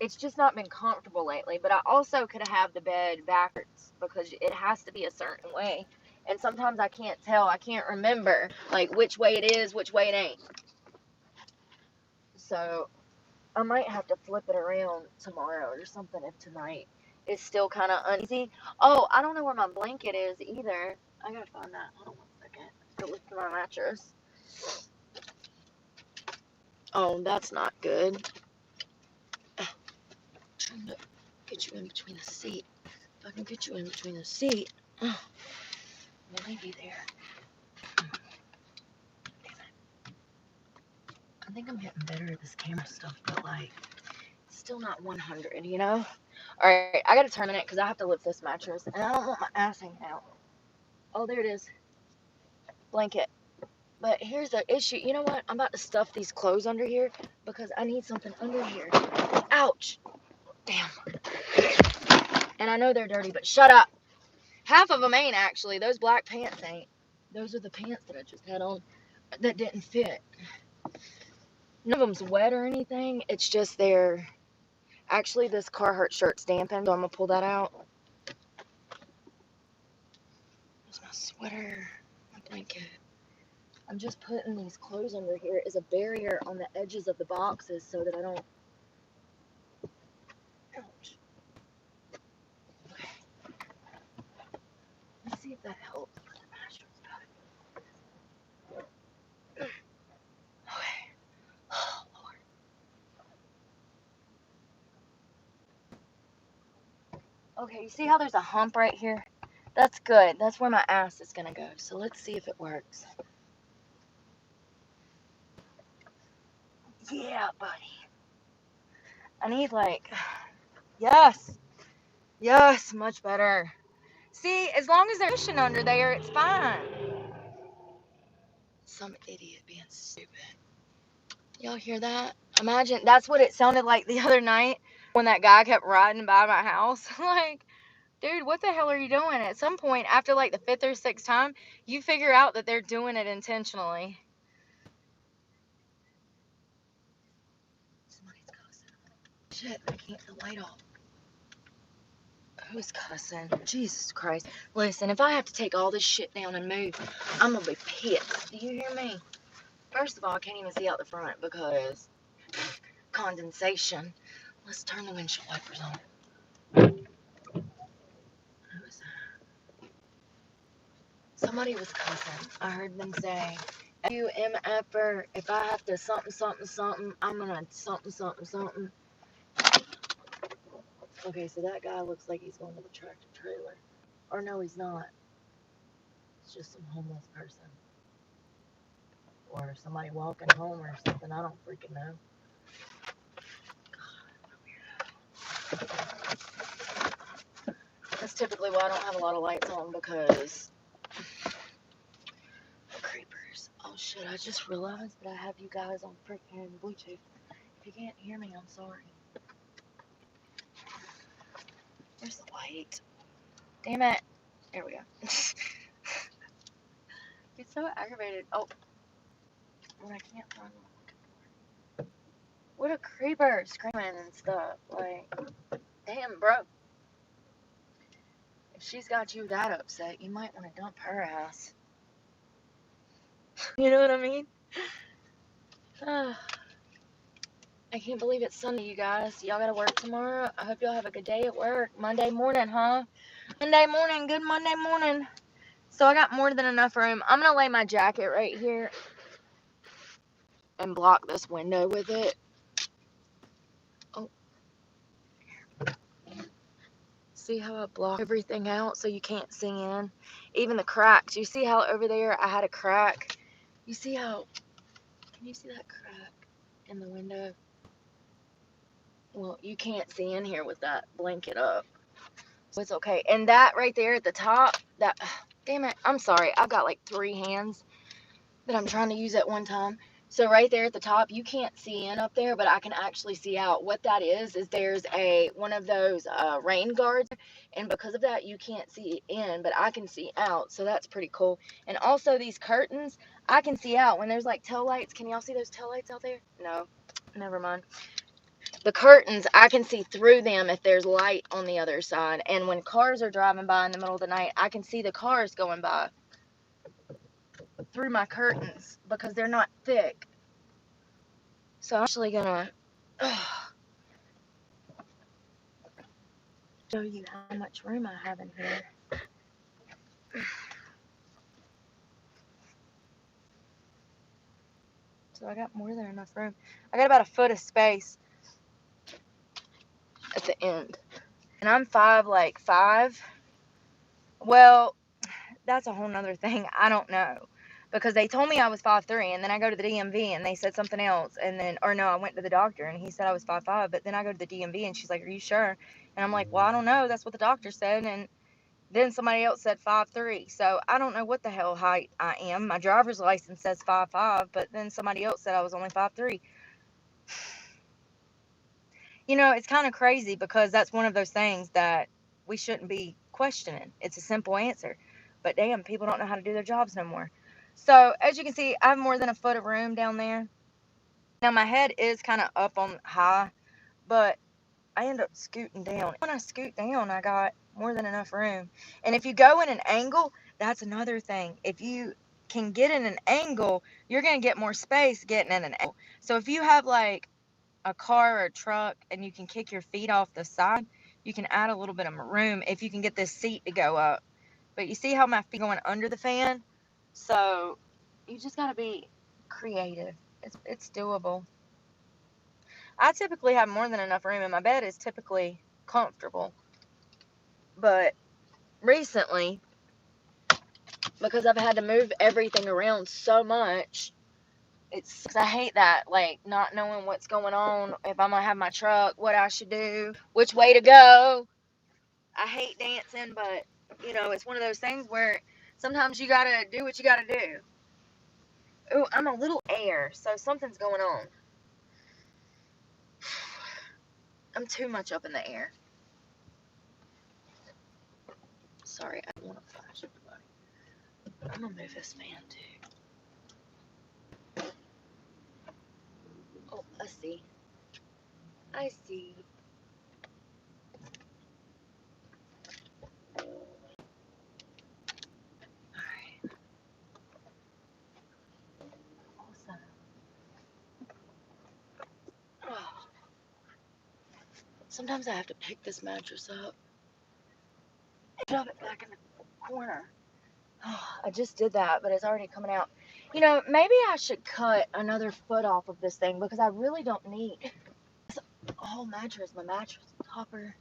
it's just not been comfortable lately. But I also could have the bed backwards because it has to be a certain way. And sometimes I can't tell. I can't remember, like, which way it is, which way it ain't. So I might have to flip it around tomorrow or something if tonight is still kind of uneasy. Oh, I don't know where my blanket is either. I gotta find that. Hold on 1 second. Go look for my mattress. Oh, that's not good. Trying to get you in between the seat. If I can get you in between the seat, maybe there. I think I'm getting better at this camera stuff, but like, it's still not 100, you know? Alright, I gotta turn it because I have to lift this mattress, and I don't want my ass hanging out. Oh, there it is. Blanket. But here's the issue. You know what? I'm about to stuff these clothes under here because I need something under here. Ouch. Damn. And I know they're dirty, but shut up. Half of them ain't actually. Those black pants ain't. Those are the pants that I just had on that didn't fit. None of them's wet or anything. It's just they're... Actually, this Carhartt shirt's dampened, so I'm going to pull that out. There's my sweater, my blanket. I'm just putting these clothes under here as a barrier on the edges of the boxes so that I don't... Ouch. Okay. Let's see if that helps. Okay. Oh, Lord. Okay, you see how there's a hump right here? That's good. That's where my ass is going to go. So let's see if it works. Yeah, buddy. I need like... Yes. Yes, much better. See, as long as there's cushion under there, it's fine. Some idiot being stupid. Y'all hear that? Imagine, that's what it sounded like the other night when that guy kept riding by my house. Like, dude, what the hell are you doing? At some point, after like the 5th or 6th time, you figure out that they're doing it intentionally. Somebody's cussing. Shit, I can't get the light off. Who's cussing? Jesus Christ. Listen, if I have to take all this shit down and move, I'm gonna be pissed. Do you hear me? First of all, I can't even see out the front because condensation. Let's turn the windshield wipers on. Who is that? Somebody was cussing. I heard them say, F-U-M-F-er, if I have to something, something, something, I'm gonna something, something, something. Okay, so that guy looks like he's going to the tractor trailer. Or no, he's not. It's just some homeless person. Or somebody walking home or something. I don't freaking know. That's typically why I don't have a lot of lights on because creepers. Oh shit, I just realized that I have you guys on freaking Bluetooth. If you can't hear me, I'm sorry. Where's the light? Damn it. There we go. It's so aggravated. Oh. When I can't find what I'm looking for. What a creeper screaming and stuff. Like, damn, bro. If she's got you that upset, you might want to dump her ass. You know what I mean? I can't believe it's Sunday, you guys. Y'all gotta work tomorrow. I hope y'all have a good day at work. Monday morning, huh? Monday morning. Good Monday morning. So I got more than enough room. I'm gonna lay my jacket right here and block this window with it. Oh. See how I block everything out so you can't see in? Even the cracks. You see how over there I had a crack? You see how... Can you see that crack in the window? Well, you can't see in here with that blanket up. So it's okay. And that right there at the top, that... Damn it. I'm sorry. I've got like 3 hands that I'm trying to use at one time. So right there at the top, you can't see in up there, but I can actually see out. What that is there's one of those rain guards, and because of that, you can't see in, but I can see out. So that's pretty cool. And also these curtains, I can see out when there's like tail lights. Can y'all see those tail lights out there? No, never mind. The curtains, I can see through them if there's light on the other side. And when cars are driving by in the middle of the night, I can see the cars going by through my curtains because they're not thick. So I'm actually gonna show you how much room I have in here. So I got more than enough room. I got about a foot of space at the end. And I'm 5'5". Well, that's a whole nother thing. I don't know. Because they told me I was 5'3", and then I go to the DMV and they said something else. And then, or no, I went to the doctor and he said I was 5'5", but then I go to the DMV and she's like, "Are you sure?" And I'm like, "Well, I don't know. That's what the doctor said." And then somebody else said 5'3". So I don't know what the hell height I am. My driver's license says 5'5", but then somebody else said I was only 5'3". You know, it's kind of crazy because that's one of those things that we shouldn't be questioning. It's a simple answer. But damn, people don't know how to do their jobs no more. So as you can see, I have more than a foot of room down there. Now my head is kind of up on high, but I end up scooting down. When I scoot down, I got more than enough room. And if you go in an angle, that's another thing. If you can get in an angle, you're going to get more space getting in an angle. So if you have like a car or a truck and you can kick your feet off the side, you can add a little bit of room if you can get this seat to go up. But you see how my feet are going under the fan? So you just got to be creative. It's doable. I typically have more than enough room, and my bed is typically comfortable. But recently, because I've had to move everything around so much, I hate that, like, not knowing what's going on, if I'm gonna have my truck, what I should do, which way to go. I hate dancing, but, you know, it's one of those things where sometimes you gotta do what you gotta do. Ooh, I'm a little air, so something's going on. I'm too much up in the air. Sorry, I don't want to flash everybody. I'm gonna move this fan too. Oh, I see. I see. Alright. Awesome. Oh. Sometimes I have to pick this mattress up and shove it back in the corner. Oh, I just did that, but it's already coming out. You know, maybe I should cut another foot off of this thing because I really don't need this whole mattress. My mattress topper.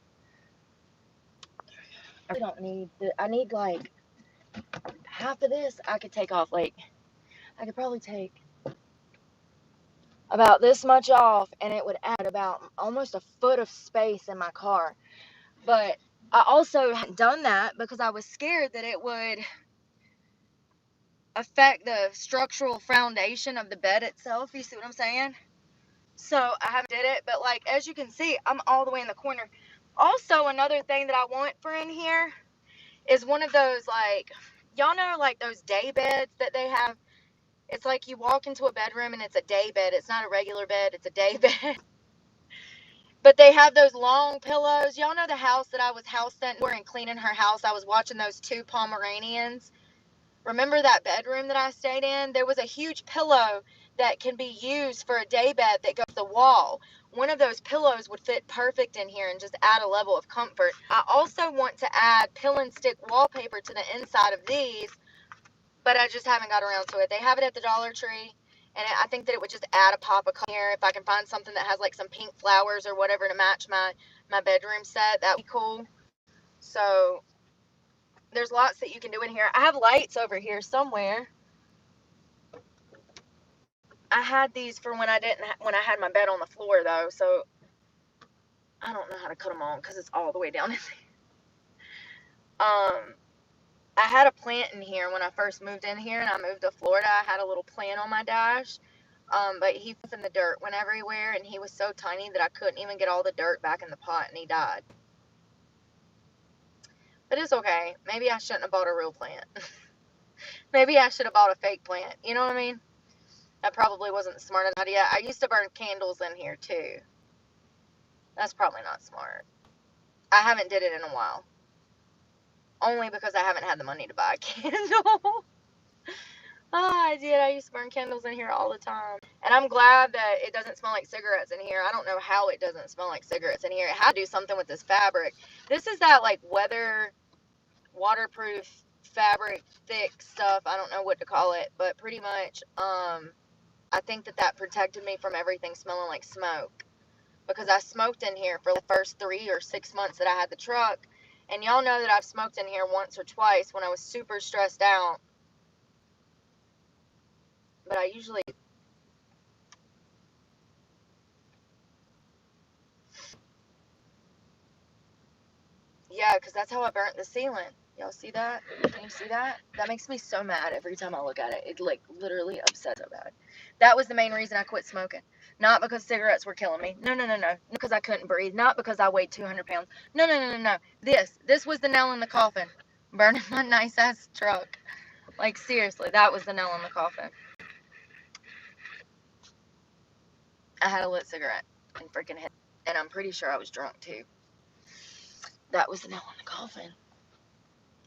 I really don't need I need like half of this. I could take off, like, I could probably take about this much off and it would add about almost a foot of space in my car. But I also hadn't done that because I was scared that it would affect the structural foundation of the bed itself. You see what I'm saying? So I haven't did it, but like as you can see, I'm all the way in the corner. Also, another thing that I want for in here is one of those, like, y'all know, like those day beds that they have. It's like you walk into a bedroom and it's a day bed. It's not a regular bed, it's a day bed. But they have those long pillows. Y'all know the house that I was house sent for and cleaning her house. I was watching those two Pomeranians. Remember that bedroom that I stayed in? There was a huge pillow that can be used for a day bed that goes to the wall. One of those pillows would fit perfect in here and just add a level of comfort. I also want to add pill and stick wallpaper to the inside of these, but I just haven't got around to it. They have it at the Dollar Tree, and I think that it would just add a pop of color here. If I can find something that has like some pink flowers or whatever to match my bedroom set, that would be cool. So there's lots that you can do in here. I have lights over here somewhere. I had these for when I had my bed on the floor though, so I don't know how to cut them on because it's all the way down in there. I had a plant in here when I first moved in here and I moved to Florida. I had a little plant on my dash, But he was in the dirt, went everywhere, and he was so tiny that I couldn't even get all the dirt back in the pot, and he died. But it's okay. Maybe I shouldn't have bought a real plant. Maybe I should have bought a fake plant. You know what I mean? That probably wasn't the smartest idea. I used to burn candles in here too. That's probably not smart. I haven't did it in a while. Only because I haven't had the money to buy a candle. I did. I used to burn candles in here all the time. And I'm glad that it doesn't smell like cigarettes in here. I don't know how it doesn't smell like cigarettes in here. It had to do something with this fabric. This is that like waterproof fabric, thick stuff. I don't know what to call it, but pretty much, I think that protected me from everything smelling like smoke. Because I smoked in here for the first 3 or 6 months that I had the truck. And y'all know that I've smoked in here once or twice when I was super stressed out. But I usually, yeah, because that's how I burnt the ceiling. Y'all see that? Can you see that? That makes me so mad every time I look at it. It like literally upsets so bad. That was the main reason I quit smoking. Not because cigarettes were killing me. No, no, no, no. Because I couldn't breathe. Not because I weighed 200 pounds. No, no, no, no, no. This was the nail in the coffin. Burning my nice ass truck. Like seriously, that was the nail in the coffin. I had a lit cigarette and freaking hit. And I'm pretty sure I was drunk too. That was the nail in the coffin.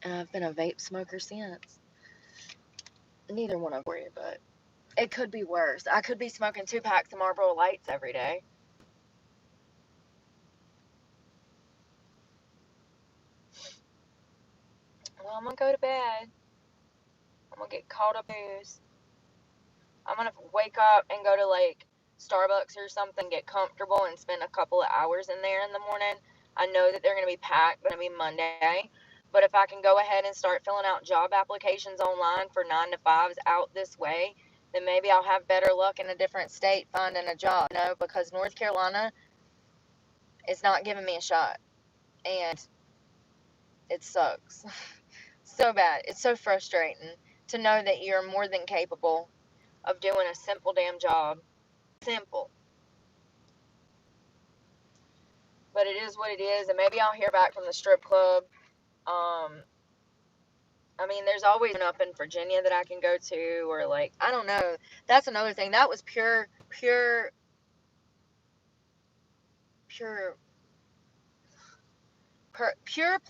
And I've been a vape smoker since. Neither one of worry, but it could be worse. I could be smoking 2 packs of Marlboro Lights every day. Well, I'm gonna go to bed. I'm gonna get caught up in news. I'm gonna wake up and go to like Starbucks or something, get comfortable, and spend a couple of hours in there in the morning. I know that they're gonna be packed, but it's gonna be Monday. But if I can go ahead and start filling out job applications online for 9 to 5s out this way, then maybe I'll have better luck in a different state finding a job. You know, because North Carolina is not giving me a shot, and it sucks so bad. It's so frustrating to know that you're more than capable of doing a simple damn job. Simple. But it is what it is, and maybe I'll hear back from the strip club. I mean, there's always one up in Virginia that I can go to, or like, I don't know. That's another thing. That was pure, pure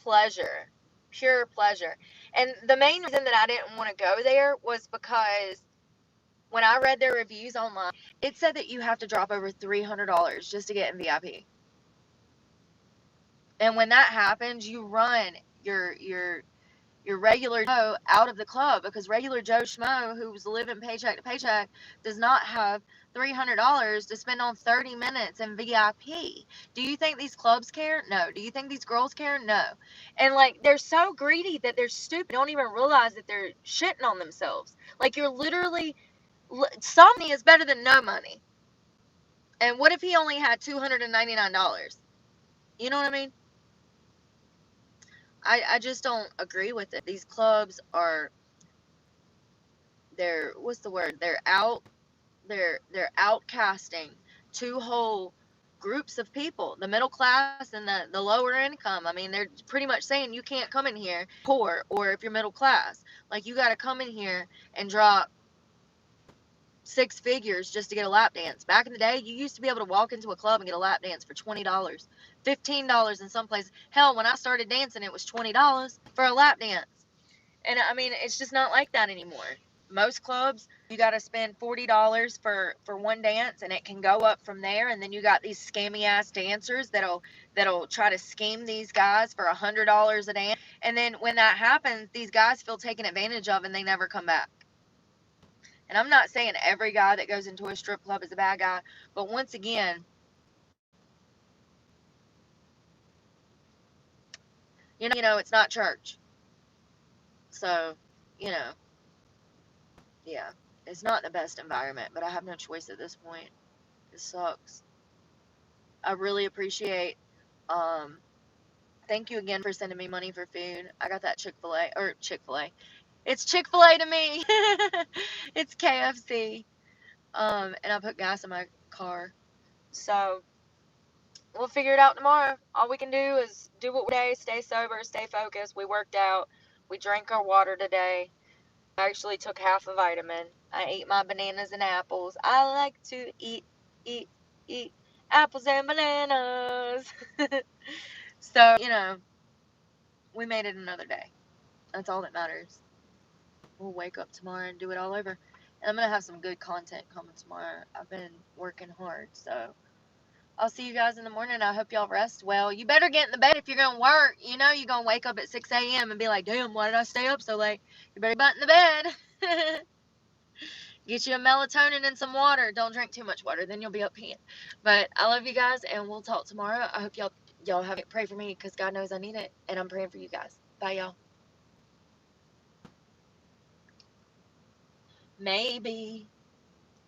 pleasure. Pure pleasure. And the main reason that I didn't want to go there was because when I read their reviews online, it said that you have to drop over $300 just to get in VIP. And when that happens, you run your regular Joe out of the club, because regular Joe Schmo, who's living paycheck to paycheck, does not have $300 to spend on 30 minutes in VIP. Do you think these clubs care? No. Do you think these girls care? No. And like, they're so greedy that they're stupid. They don't even realize that they're shitting on themselves. Like, you're literally, some money is better than no money. And what if he only had $299? You know what I mean? I just don't agree with it. These clubs are, what's the word? They're outcasting two whole groups of people, the middle class and the lower income. I mean, they're pretty much saying you can't come in here poor, or if you're middle class, like, you got to come in here and drop 6 figures just to get a lap dance. Back in the day, you used to be able to walk into a club and get a lap dance for $20, $15 in some places. Hell, when I started dancing, it was $20 for a lap dance. And I mean, it's just not like that anymore. Most clubs, you got to spend $40 for one dance, and it can go up from there. And then you got these scammy ass dancers that'll try to scheme these guys for $100 a dance. And then when that happens, these guys feel taken advantage of, and they never come back. And I'm not saying every guy that goes into a strip club is a bad guy, but once again, it's not church. So, you know, yeah, it's not the best environment, but I have no choice at this point. It sucks. I really appreciate, thank you again for sending me money for food. I got that Chick-fil-A. It's Chick-fil-A to me. It's KFC. And I put gas in my car. So we'll figure it out tomorrow. All we can do is do what we do, stay sober, stay focused. We worked out. We drank our water today. I actually took half a vitamin. I ate my bananas and apples. I like to eat, eat apples and bananas. So, we made it another day. That's all that matters. We'll wake up tomorrow and do it all over. And I'm going to have some good content coming tomorrow. I've been working hard, so I'll see you guys in the morning. I hope y'all rest well. You better get in the bed if you're going to work. You're going to wake up at 6 a.m. and be like, damn, why did I stay up so late? You better butt in the bed. Get you a melatonin and some water. Don't drink too much water, then you'll be up peeing. But I love you guys, and we'll talk tomorrow. I hope y'all have it. Pray for me, because God knows I need it, and I'm praying for you guys. Bye, y'all. Maybe.